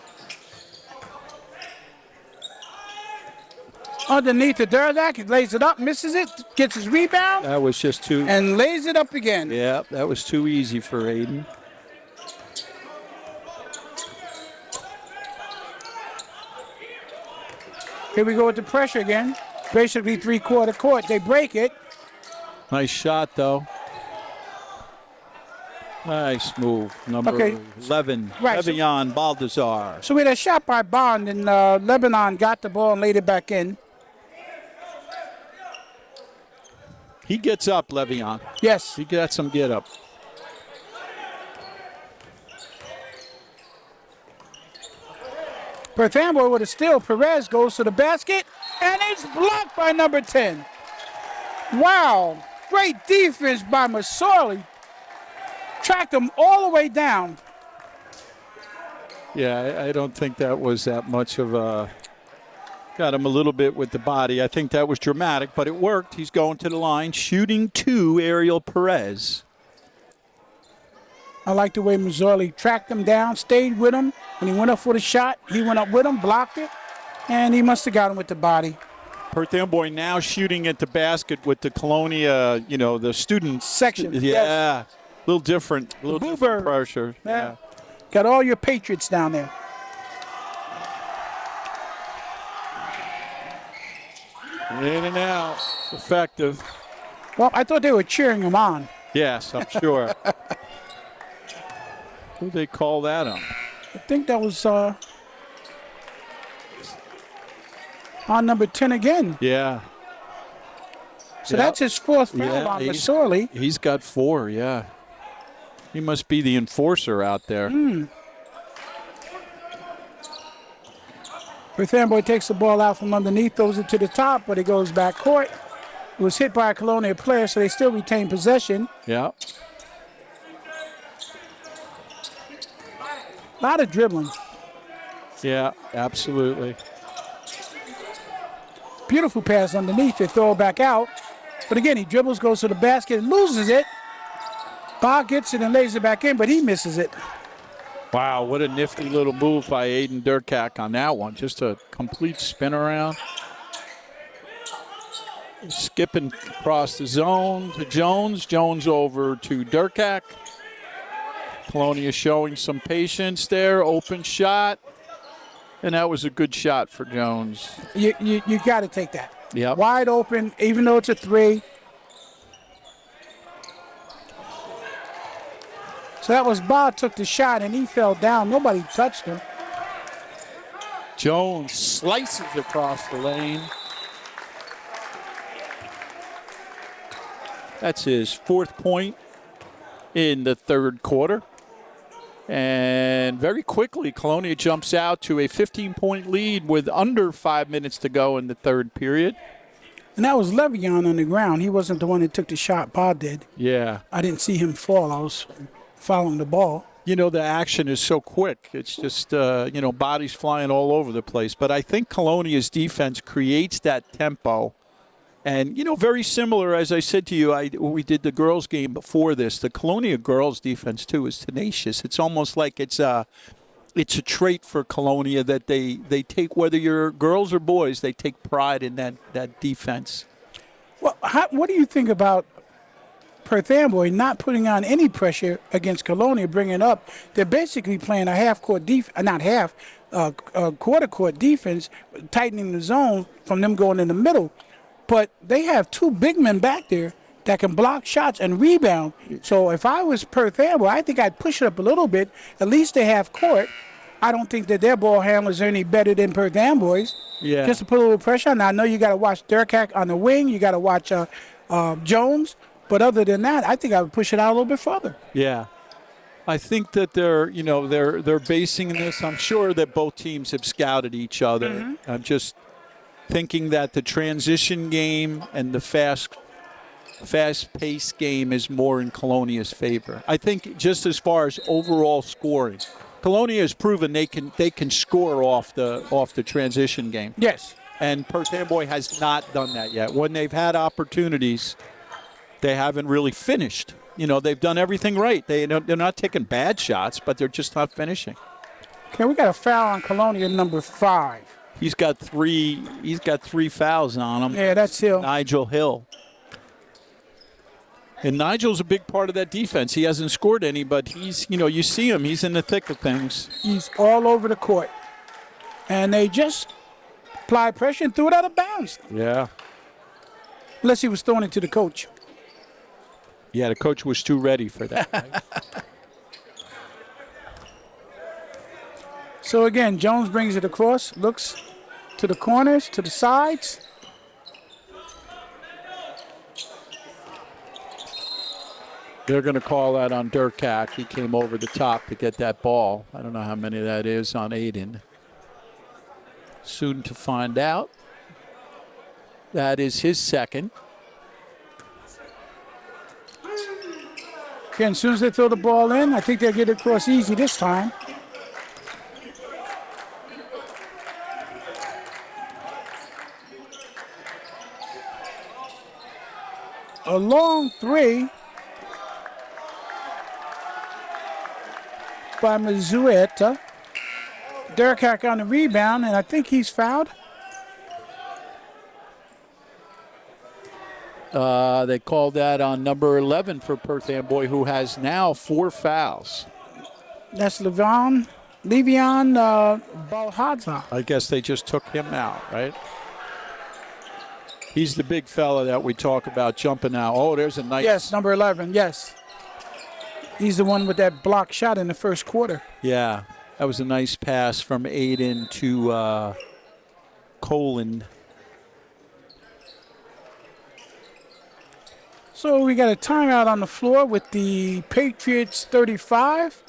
Underneath the Durdak, he lays it up, misses it, gets his rebound. That was just too. And lays it up again. Yeah, that was too easy for Aiden. Here we go with the pressure again. Basically three-quarter court. They break it. Nice shot, though. Nice move. Number 11, Right, Le'Veon Baldazar. So we had a shot by Bond, and Lebanon got the ball and laid it back in. He gets up, Le'Veon. Yes. He got some get up. Perth Amboy with a steal. Perez goes to the basket, and it's blocked by number 10. Wow. Great defense by Masorley. Tracked him all the way down. Yeah, I don't think that was that much of a... Got him a little bit with the body. I think that was dramatic, but it worked. He's going to the line, shooting 2, Ariel Perez. I like the way Masorley tracked him down, stayed with him. When he went up for the shot, he went up with him, blocked it, and he must have got him with the body. Perth Amboy now shooting at the basket with the Colonia, the student section. Yeah, yes. A little different. A little different pressure. Yeah. Got all your Patriots down there. In and out. Effective. Well, I thought they were cheering him on. Yes, I'm sure. Who'd they call that on? I think that was on number 10 again. Yeah. So that's his 4th foul on Masorley. He's got 4, yeah. He must be the enforcer out there. Perth Amboy takes the ball out from underneath, throws it to the top, but it goes back court. It was hit by a Colonia player, so they still retain possession. Yeah. A lot of dribbling. Yeah, absolutely. Beautiful pass underneath. They throw it back out. But again, he dribbles, goes to the basket, loses it. Bob gets it and lays it back in, but he misses it. Wow, what a nifty little move by Aiden Durkak on that one. Just a complete spin around. Skipping across the zone to Jones. Jones over to Durkak. Colonia showing some patience there. Open shot. And that was a good shot for Jones. You got to take that. Yep. Wide open, even though it's a 3. So that was Bob took the shot, and he fell down. Nobody touched him. Jones slices across the lane. That's his 4th point in the 3rd quarter. And very quickly, Colonia jumps out to a 15-point lead with under 5 minutes to go in the 3rd period. And that was Le'Veon on the ground. He wasn't the one that took the shot. Bob did. Yeah. I didn't see him fall. I was following the ball. You know, the action is so quick. It's just, bodies flying all over the place. But I think Colonia's defense creates that tempo. And, very similar, as I said to you, we did the girls' game before this. The Colonia girls' defense, too, is tenacious. It's almost like it's a trait for Colonia that they take, whether you're girls or boys, they take pride in that defense. Well, what do you think about Perth Amboy not putting on any pressure against Colonia, bringing up? They're basically playing a half-court defense, not half, quarter-court defense, tightening the zone from them going in the middle. But they have 2 big men back there that can block shots and rebound. So if I was Perth Amboy, I think I'd push it up a little bit. At least they have court. I don't think that their ball handlers are any better than Perth Amboy's. Yeah. Just to put a little pressure on. Now, I know you got to watch Durkak on the wing. You got to watch Jones. But other than that, I think I would push it out a little bit further. Yeah. I think that they're basing this. I'm sure that both teams have scouted each other. Mm-hmm. I'm just thinking that the transition game and the fast-paced game is more in Colonia's favor. I think just as far as overall scoring, Colonia has proven they can score off the transition game. Yes. And Perth Amboy has not done that yet. When they've had opportunities, they haven't really finished. They've done everything right. They're not taking bad shots, but they're just not finishing. Okay, we got a foul on Colonia, number 5. He's got 3 fouls on him. Yeah, that's Hill. Nigel Hill. And Nigel's a big part of that defense. He hasn't scored any, but he's, you see him. He's in the thick of things. He's all over the court. And they just applied pressure and threw it out of bounds. Yeah. Unless he was throwing it to the coach. Yeah, the coach was too ready for that. Right? So, again, Jones brings it across, looks to the corners, to the sides. They're going to call that on Durkak. He came over the top to get that ball. I don't know how many that is on Aiden. Soon to find out. That is his 2nd. Again, as soon as they throw the ball in, I think they'll get it across easy this time. A long 3 by Mizueta. Durkak on the rebound, and I think he's fouled. They called that on number 11 for Perth Amboy, who has now 4 fouls. That's Le'Veon Balhadza. I guess they just took him out, right? He's the big fella that we talk about jumping out. Oh, there's a nice. Yes, number 11, yes. He's the one with that block shot in the first quarter. Yeah, that was a nice pass from Aiden to Colin. So we got a timeout on the floor with the Patriots 35,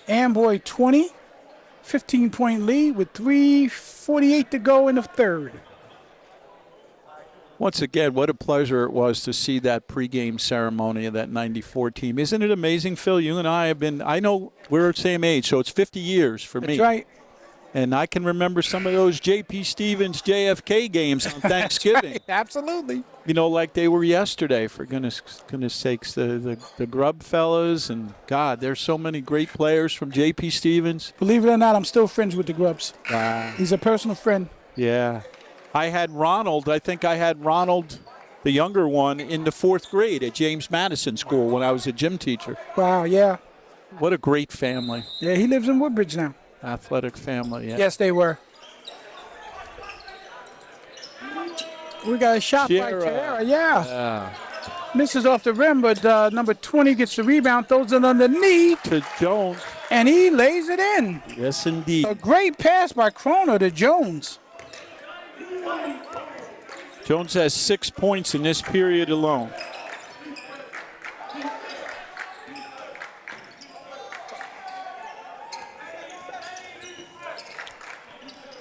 Amboy 20, 15-point lead with 3:48 to go in the 3rd. Once again, what a pleasure it was to see that pregame ceremony of that 94 team. Isn't it amazing, Phil? You and I have been, I know we're the same age, so it's 50 years for me. That's right. And I can remember some of those J.P. Stevens JFK games on Thanksgiving. Right. Absolutely. Like they were yesterday, for goodness sakes. The Grubb fellas, and God, there's so many great players from J.P. Stevens. Believe it or not, I'm still friends with the Grubbs. Wow. He's a personal friend. Yeah. I had Ronald. I think I had Ronald the younger one, in the 4th grade at James Madison School when I was a gym teacher. Wow, yeah. What a great family. Yeah, he lives in Woodbridge now. Athletic family, yeah. Yes, they were. We got a shot by Chiara. Chiara, yeah. Misses off the rim, but number 20 gets the rebound, throws it underneath, To Jones. and he lays it in. Yes, indeed. A great pass by Kroner to Jones. Jones has 6 points in this period alone.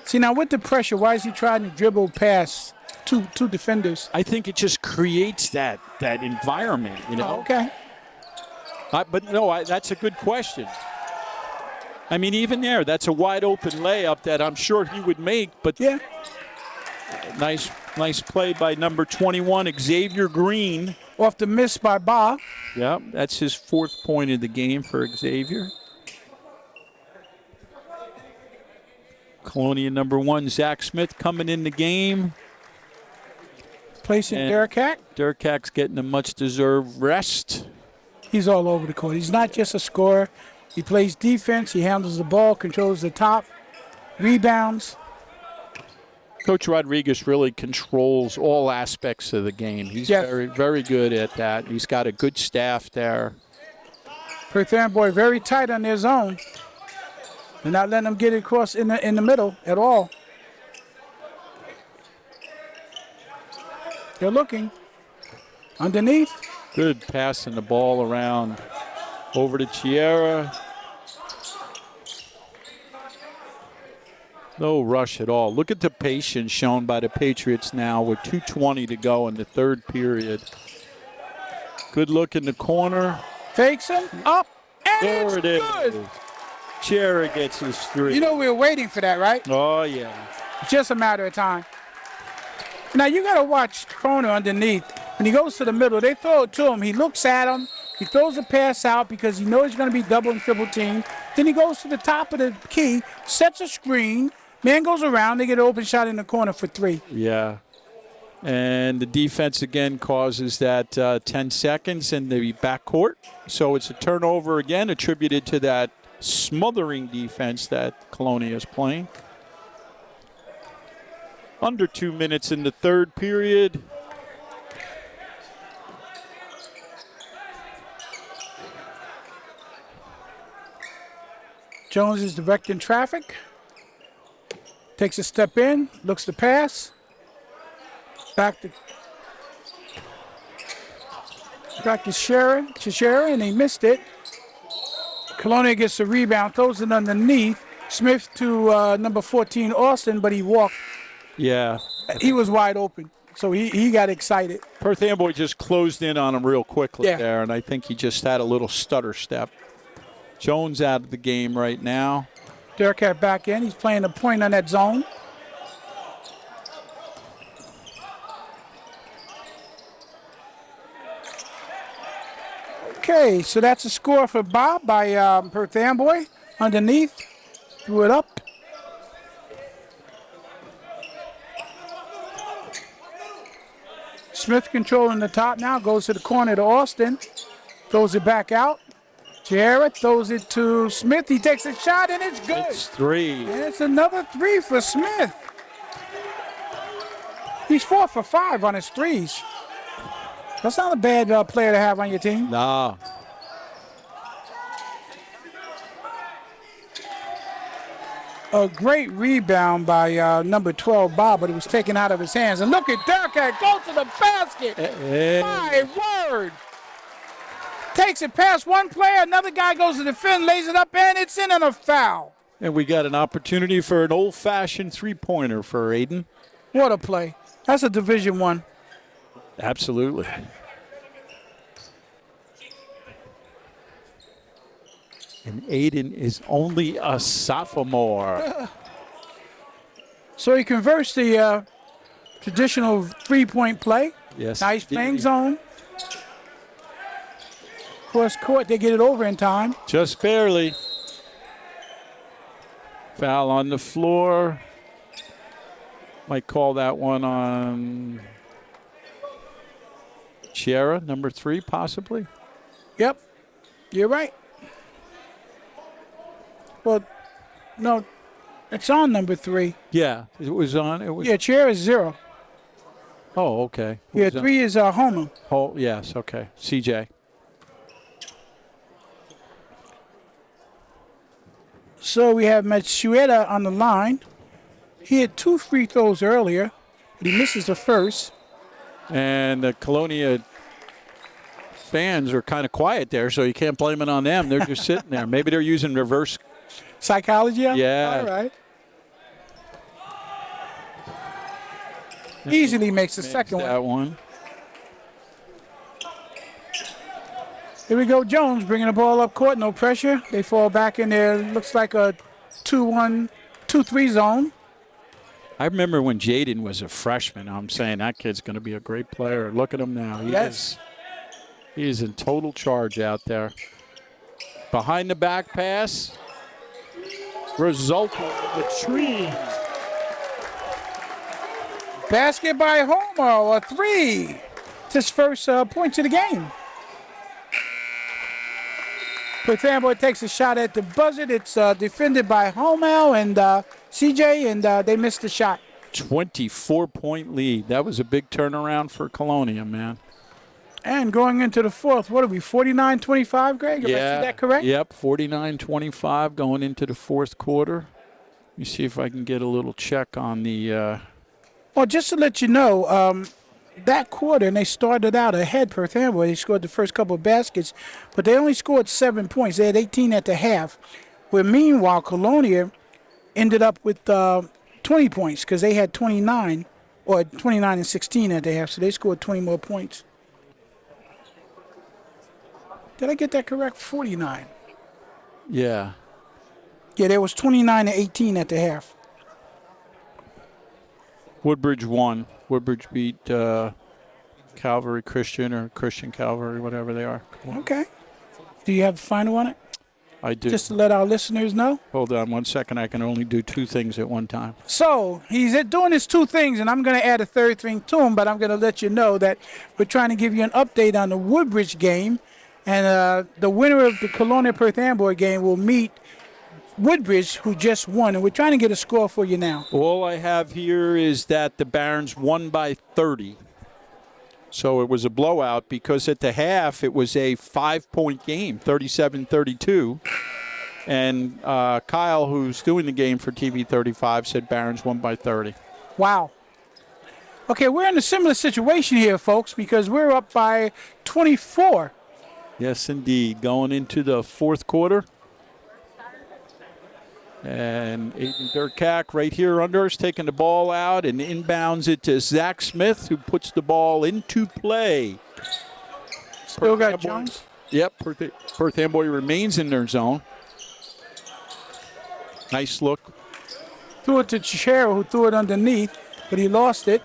See, now with the pressure, why is he trying to dribble past two defenders? I think it just creates that environment, you know. Oh, okay. But no, that's a good question. I mean, even there, that's a wide open layup that I'm sure he would make. But Yeah. nice play by number 21, Xavier Green. Off the miss by Ba. Yeah, that's his 4th point of the game for Xavier. Colonia number 1, Zach Smith coming in the game. Placing And Derek Hack. Derek Hack's getting a much-deserved rest. He's all over the court. He's not just a scorer. He plays defense. He handles the ball, controls the top, rebounds. Coach Rodriguez really controls all aspects of the game. He's Yes. very, very good at that. He's got a good staff there. Perth Amboy very tight on their zone. They're not letting them get it across in the middle at all. They're looking. Underneath. Good passing the ball around over to Chiara. No rush at all. Look at the patience shown by the Patriots now with 2:20 to go in the 3rd period. Good look in the corner. Fakes him. Up. And There it's it is. good. Chiara gets his 3. You know we were waiting for that, right? Oh, yeah. Just a matter of time. Now you got to watch Kroner underneath. When he goes to the middle, they throw it to him. He looks at him. He throws the pass out because he knows he's going to be double and triple teamed. Then he goes to the top of the key, sets a screen. Man goes around. They get an open shot in the corner for 3. Yeah. And the defense again causes that 10 seconds in the backcourt. So it's a turnover again attributed to that smothering defense that Colonia is playing. Under 2 minutes in the 3rd period. Jones is directing traffic. Takes a step in, looks to pass. Back to Shara, and he missed it. Colonia gets the rebound, throws it underneath. Smith to number 14, Austin, but he walked. Yeah. He was wide open, so he got excited. Perth Amboy just closed in on him real quickly Yeah. there, and I think he just had a little stutter step. Jones out of the game right now. Derek had back in. He's playing a point on that zone. Okay, so that's a score for Bob by Perth Amboy. Underneath, threw it up. Smith controlling the top now, goes to the corner to Austin. Throws it back out. Jarrett throws it to Smith. He takes a shot, and it's good. It's 3. And it's another 3 for Smith. He's 4 for 5 on his threes. That's not a bad player to have on your team. Nah. A great rebound by number 12, Bob, but it was taken out of his hands. And look at Derek, go to the basket. My word. Takes it past one player, another guy goes to defend, lays it up, and it's in and a foul. And we got an opportunity for an old-fashioned three-pointer for Aiden. What a play. That's a Division I. Absolutely. And Aiden is only a sophomore. So he converts the traditional three-point play. Yes. Nice playing zone. Cross court, they get it over in time. Just barely. Foul on the floor. Might call that one on Sierra, number 3, possibly? Yep, you're right. Well, no, it's on number 3. Yeah, it was on. It was. Yeah, chair is 0. Oh, okay. It Yeah, was on- 3 is Homer. Oh, yes, okay. CJ. So we have Matsueda on the line. He had 2 free throws earlier, but he misses the first. And the Colonia fans are kind of quiet there, so you can't blame it on them. They're just sitting there. Maybe they're using reverse. Psychology? Yeah. All right. Easily makes the second one. That one. Here we go, Jones bringing the ball up court, no pressure. They fall back in there. Looks like a 2-1, 2-3 zone. I remember when Jaden was a freshman. I'm saying that kid's going to be a great player. Look at him now. He is in total charge out there. Behind the back pass. Result of the tree. Basket by Homer, a 3. It's his first points of the game. Perth Amboy takes a shot at the buzzer. It's defended by Homer and CJ, and they missed the shot. 24-point lead. That was a big turnaround for Colonia, man. And going into the fourth, what are we, 49-25, Greg? If I see that correct? Yep, 49-25 going into the fourth quarter. Let me see if I can get a little check on the Well, just to let you know, that quarter, and they started out ahead, Perth Amboy. They scored the first couple of baskets, but they only scored 7 points. They had 18 at the half. Where meanwhile, Colonia ended up with 20 points because they had 29, or 29 and 16 at the half, so they scored 20 more points. Did I get that correct? 49. Yeah. Yeah, there was 29 and 18 at the half. Woodbridge won. Woodbridge beat Calvary Christian or Christian Calvary, whatever they are. Okay. Do you have the final on it? I do. Just to let our listeners know. Hold on 1 second. I can only do 2 things at one time. So he's doing his 2 things, and I'm going to add a third thing to him, but I'm going to let you know that we're trying to give you an update on the Woodbridge game, and the winner of the Colonia Perth Amboy game will meet Woodbridge, who just won, and we're trying to get a score for you now. All I have here is that the Barons won by 30. So it was a blowout because at the half it was a 5-point game, 37-32. And Kyle, who's doing the game for TV 35, said Barons won by 30. Wow. Okay, we're in a similar situation here, folks, because we're up by 24. Yes, indeed. Going into the fourth quarter. And Aiden Durkak right here under us, taking the ball out and inbounds it to Zach Smith, who puts the ball into play. Still got Jones. Yep, Perth Amboy remains in their zone. Nice look. Threw it to Chichero, who threw it underneath, but he lost it.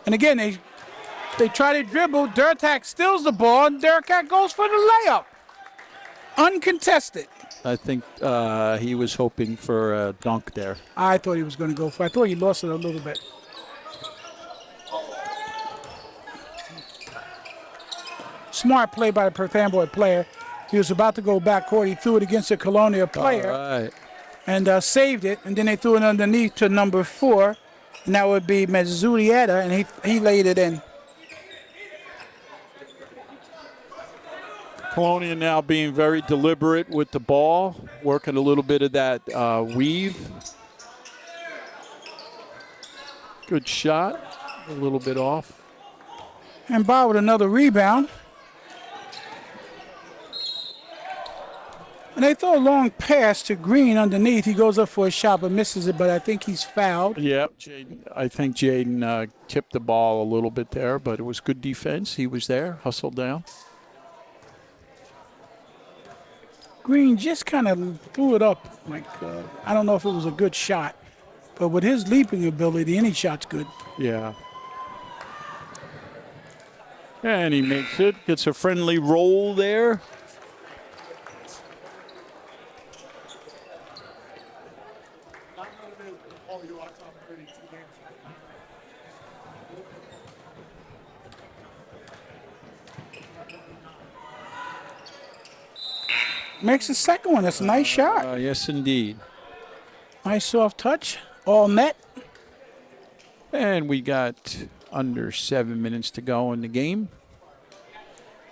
And again, they try to dribble. Durkak steals the ball, and Durkak goes for the layup. Uncontested. I think he was hoping for a dunk there. I thought he was going to go for it. I thought he lost it a little bit. Smart play by the Perth Amboy player. He was about to go backcourt. He threw it against a Colonia player. All right. And saved it. And then they threw it underneath to number 4. And that would be Mezurieta, and he laid it in. Colonia now being very deliberate with the ball, working a little bit of that weave. Good shot, a little bit off. And Bob with another rebound. And they throw a long pass to Green underneath. He goes up for a shot but misses it, but I think he's fouled. Yep, I think Jaden tipped the ball a little bit there, but it was good defense. He was there, hustled down. Green just kind of threw it up. Like I don't know if it was a good shot, but with his leaping ability, any shot's good. Yeah. And he makes it, gets a friendly roll there. Makes the second one. That's a nice shot. Yes, indeed. Nice soft touch. All net. And we got under 7 minutes to go in the game.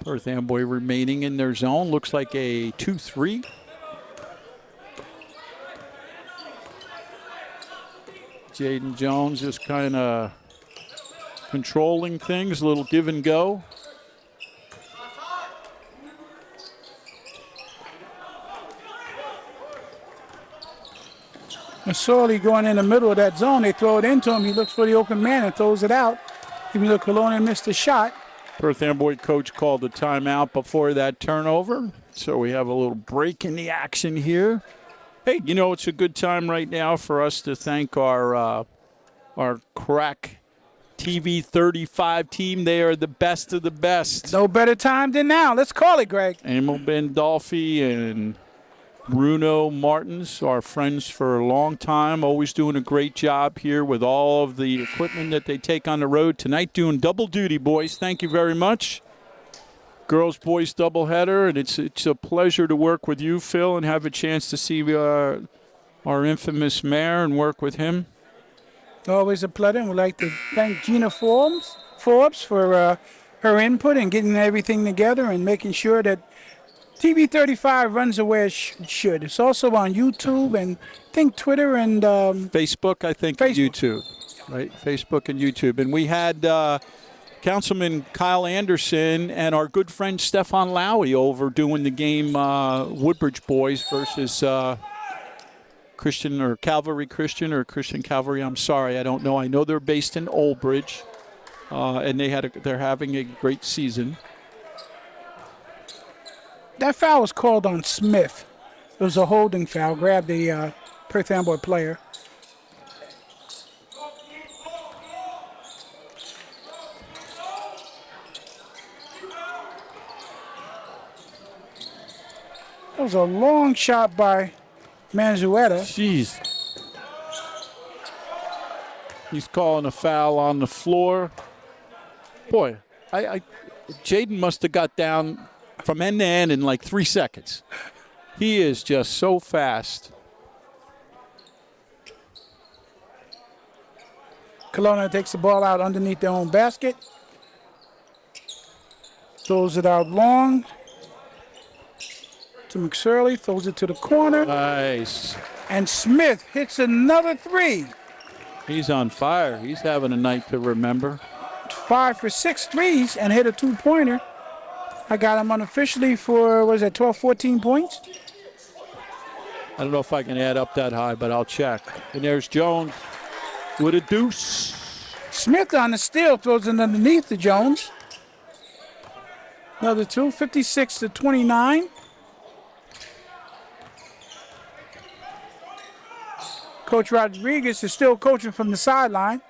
Perth Amboy remaining in their zone. Looks like a 2-3. Jaden Jones just kind of controlling things, a little give and go. Sorley going in the middle of that zone. They throw it into him. He looks for the open man and throws it out. Even though Colonia missed the shot. Perth Amboy coach called the timeout before that turnover. So we have a little break in the action here. Hey, you know, it's a good time right now for us to thank our crack TV 35 team. They are the best of the best. No better time than now. Let's call it, Greg. Emil Bandolfi and Bruno Martins, our friends for a long time, always doing a great job here with all of the equipment that they take on the road. Tonight doing double duty, boys. Thank you very much. Girls, boys doubleheader, and it's a pleasure to work with you, Phil, and have a chance to see our infamous mayor and work with him. Always a pleasure. And we'd like to thank Gina Forbes for her input and getting everything together and making sure that TV 35 runs the way it should. It's also on YouTube and I think Twitter and Facebook, I think, and YouTube. Right, Facebook and YouTube. And we had Councilman Kyle Anderson and our good friend Stefan Lowy over doing the game Woodbridge Boys versus Christian or Calvary Christian or Christian Calvary. I'm sorry, I don't know. I know they're based in Old Bridge, and they're having a great season. That foul was called on Smith. It was a holding foul. Grabbed the Perth Amboy player. That was a long shot by Manzueta. Jeez. He's calling a foul on the floor. Boy, Jaden must have got down from end to end in like 3 seconds. He is just so fast. Colonia takes the ball out underneath their own basket. Throws it out long to McSorley. Throws it to the corner. Nice. And Smith hits another three. He's on fire. He's having a night to remember. 5 for 6 threes and hit a two-pointer. I got him unofficially for, 14 points? I don't know if I can add up that high, but I'll check. And there's Jones with a deuce. Smith on the steal throws it underneath to Jones. Another two, 56 to 29. Coach Rodriguez is still coaching from the sideline.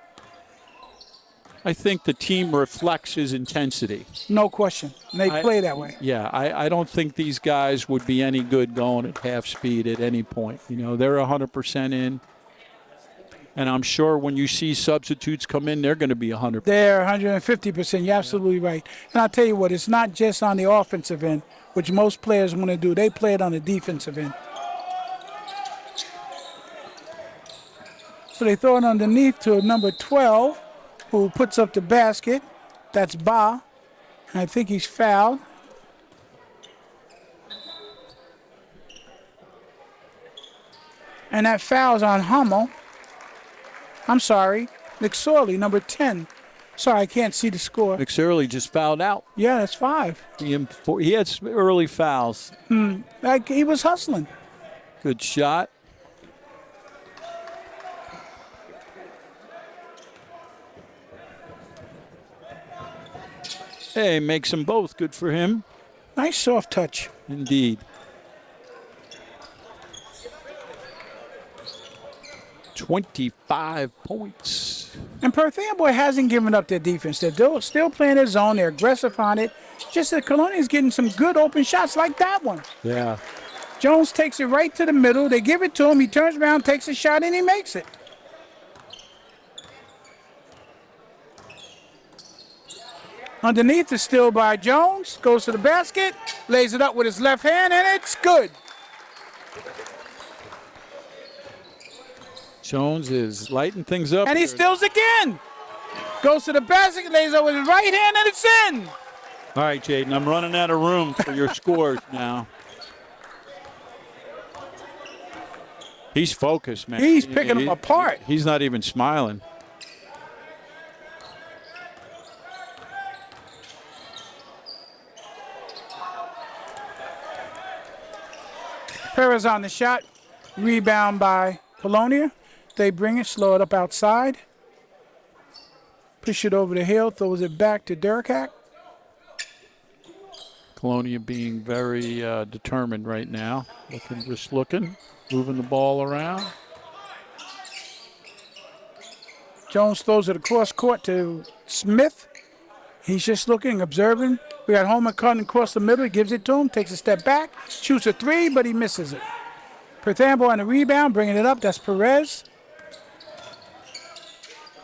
I think the team reflects his intensity. No question. And they play that way. Yeah, I don't think these guys would be any good going at half speed at any point. You know, they're 100% in. And I'm sure when you see substitutes come in, they're going to be 100%. They're 150%. You're absolutely right. And I'll tell you what, it's not just on the offensive end, which most players want to do. They play it on the defensive end. So they throw it underneath to number 12, who puts up the basket. That's Ba. And I think he's fouled. And that foul's on Hummel. I'm sorry, McSorley, number 10. Sorry, I can't see the score. McSorley just fouled out. Yeah, that's 5. He had some early fouls. He was hustling. Good shot. Hey, makes them both. Good for him. Nice soft touch. Indeed. 25 points. And Perth Amboy hasn't given up their defense. They're still playing their zone. They're aggressive on it. Just that Colonia is getting some good open shots like that one. Yeah. Jones takes it right to the middle. They give it to him. He turns around, takes a shot, and he makes it. Underneath is still by Jones. Goes to the basket, lays it up with his left hand, and it's good. Jones is lighting things up. And he steals again. Goes to the basket, lays it with his right hand, and it's in. All right, Jaden, I'm running out of room for your scores now. He's focused, man. He's picking them apart. He's not even smiling. Perez on the shot. Rebound by Colonia. They bring it, slow it up outside. Push it over the hill, throws it back to Durkak. Colonia being very determined right now. Just looking, moving the ball around. Jones throws it across court to Smith. He's just looking, observing. We got Homer cutting across the middle. He gives it to him, takes a step back, shoots a three, but he misses it. Perth Amboy on the rebound, bringing it up. That's Perez.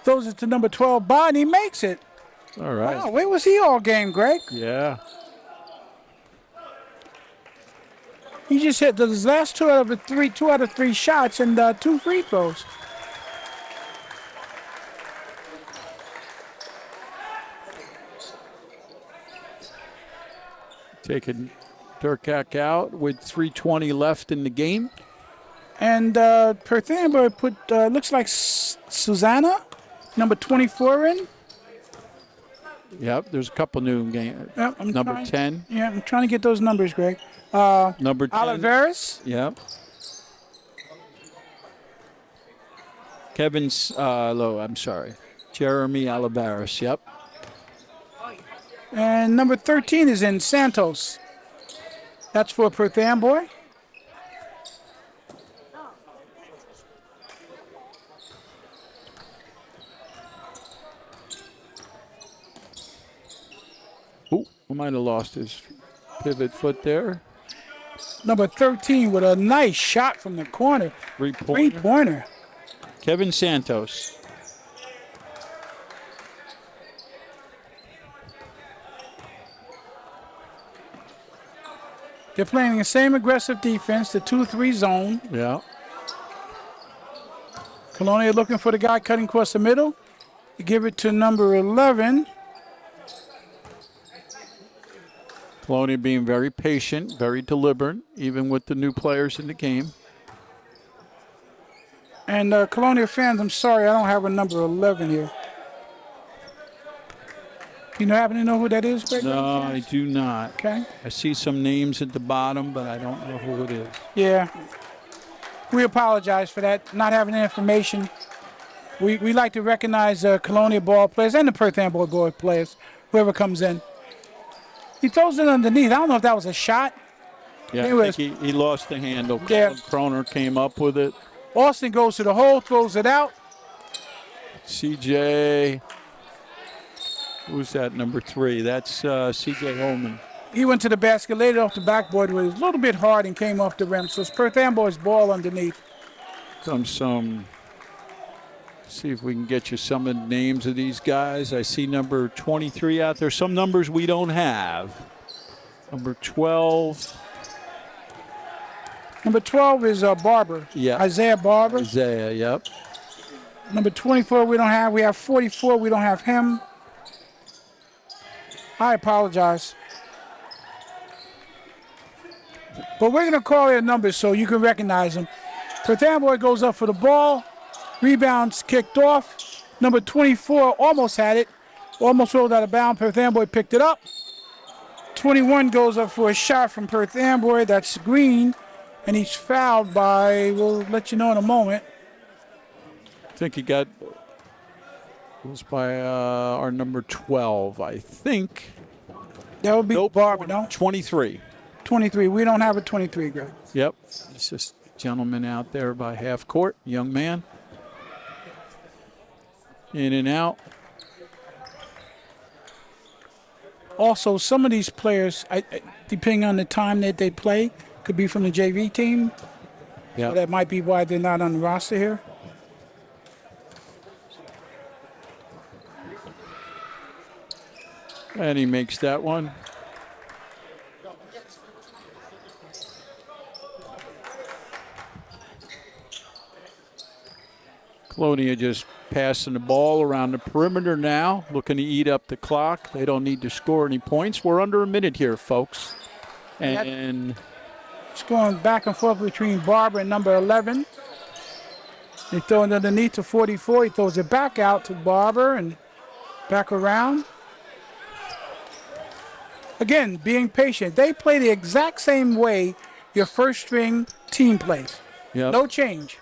Throws it to number 12, Bond, and he makes it. All right. Wow, where was he all game, Greg? Yeah. He just hit his last two out of three shots and 2 free throws. Taking Durkak out with 3:20 left in the game. And Perth Amboy put, looks like Susanna, number 24 in. Yep, there's a couple new games. Yep, Number 10. Yeah, I'm trying to get those numbers, Greg. Number 10. Oliveris. Yep. I'm sorry. Jeremy Oliveris, yep. And number 13 is in Santos. That's for Perth Amboy. Oh, we might have lost his pivot foot there. Number 13 with a nice shot from the corner. Three-pointer. Kevin Santos. They're playing the same aggressive defense, the 2-3 zone. Yeah. Colonia looking for the guy cutting across the middle. They give it to number 11. Colonia being very patient, very deliberate, even with the new players in the game. And Colonia fans, I'm sorry, I don't have a number 11 here. You happen to know who that is, Greg? No, I do not. Okay. I see some names at the bottom, but I don't know who it is. Yeah. We apologize for that, not having the information. We like to recognize Colonia ball players and the Perth Amboy ball players, whoever comes in. He throws it underneath. I don't know if that was a shot. Yeah, Anyways. I think he lost the handle. Yeah. Croner came up with it. Austin goes to the hole, throws it out. CJ. Who's that, number 3? That's CJ Holman. He went to the basket, laid it off the backboard, where it was a little bit hard and came off the rim. So it's Perth Amboy's ball underneath. Comes some. See if we can get you some of the names of these guys. I see number 23 out there. Some numbers we don't have. Number 12. Number 12 is Barber. Yeah. Isaiah Barber. Isaiah, yep. Number 24 we don't have. We have 44. We don't have him. I apologize. But we're going to call their numbers so you can recognize them. Perth Amboy goes up for the ball. Rebounds kicked off. Number 24 almost had it. Almost rolled out of bounds. Perth Amboy picked it up. 21 goes up for a shot from Perth Amboy. That's Green. And he's fouled by, we'll let you know in a moment. I think he got, it was by our number 12, I think. That would be Nope. Barber, no? 23. 23. We don't have a 23, Greg. Yep. It's just a gentleman out there by half court, young man. In and out. Also, some of these players, depending on the time that they play, could be from the JV team. Yeah. So that might be why they're not on the roster here. And he makes that one. Colonia just passing the ball around the perimeter now, looking to eat up the clock. They don't need to score any points. We're under a minute here, folks. And it's going back and forth between Barber and number 11. They throw it underneath to 44. He throws it back out to Barber and back around. Again, being patient. They play the exact same way your first string team plays. Yep. No change.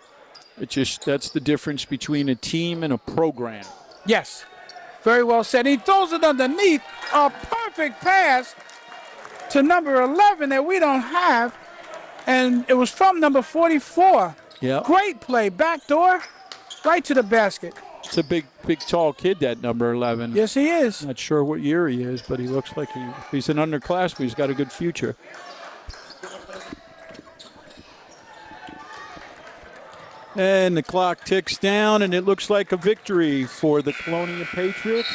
That's the difference between a team and a program. Yes. Very well said. He throws it underneath. A perfect pass to number 11 that we don't have. And it was from number 44. Yep. Great play. Backdoor, right to the basket. It's a big, tall kid, that number 11. Yes, he is. Not sure what year he is, but he looks like he's an underclassman. He's got a good future. And the clock ticks down, and it looks like a victory for the Colonia Patriots.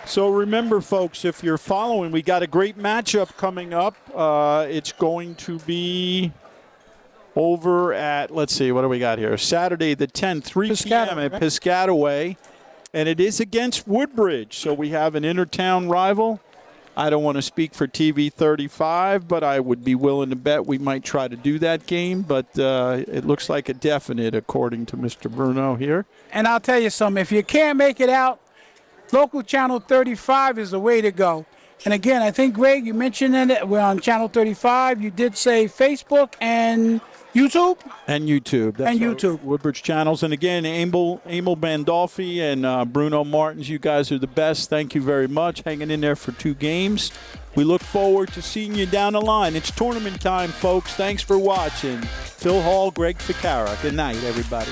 So remember, folks, if you're following, we got a great matchup coming up. It's going to be over at, let's see, what do we got here? Saturday the 10th, 3 p.m. at Piscataway. And it is against Woodbridge. So we have an intertown rival. I don't want to speak for TV 35, but I would be willing to bet we might try to do that game. But it looks like a definite, according to Mr. Bruno here. And I'll tell you something. If you can't make it out, local channel 35 is the way to go. And again, I think, Greg, you mentioned it. We're on channel 35. You did say Facebook and YouTube? And YouTube. That's and YouTube. Woodbridge channels. And again, Emil Bandolfi and Bruno Martins, you guys are the best. Thank you very much. Hanging in there for 2 games. We look forward to seeing you down the line. It's tournament time, folks. Thanks for watching. Phil Hall, Greg Ficara. Good night, everybody.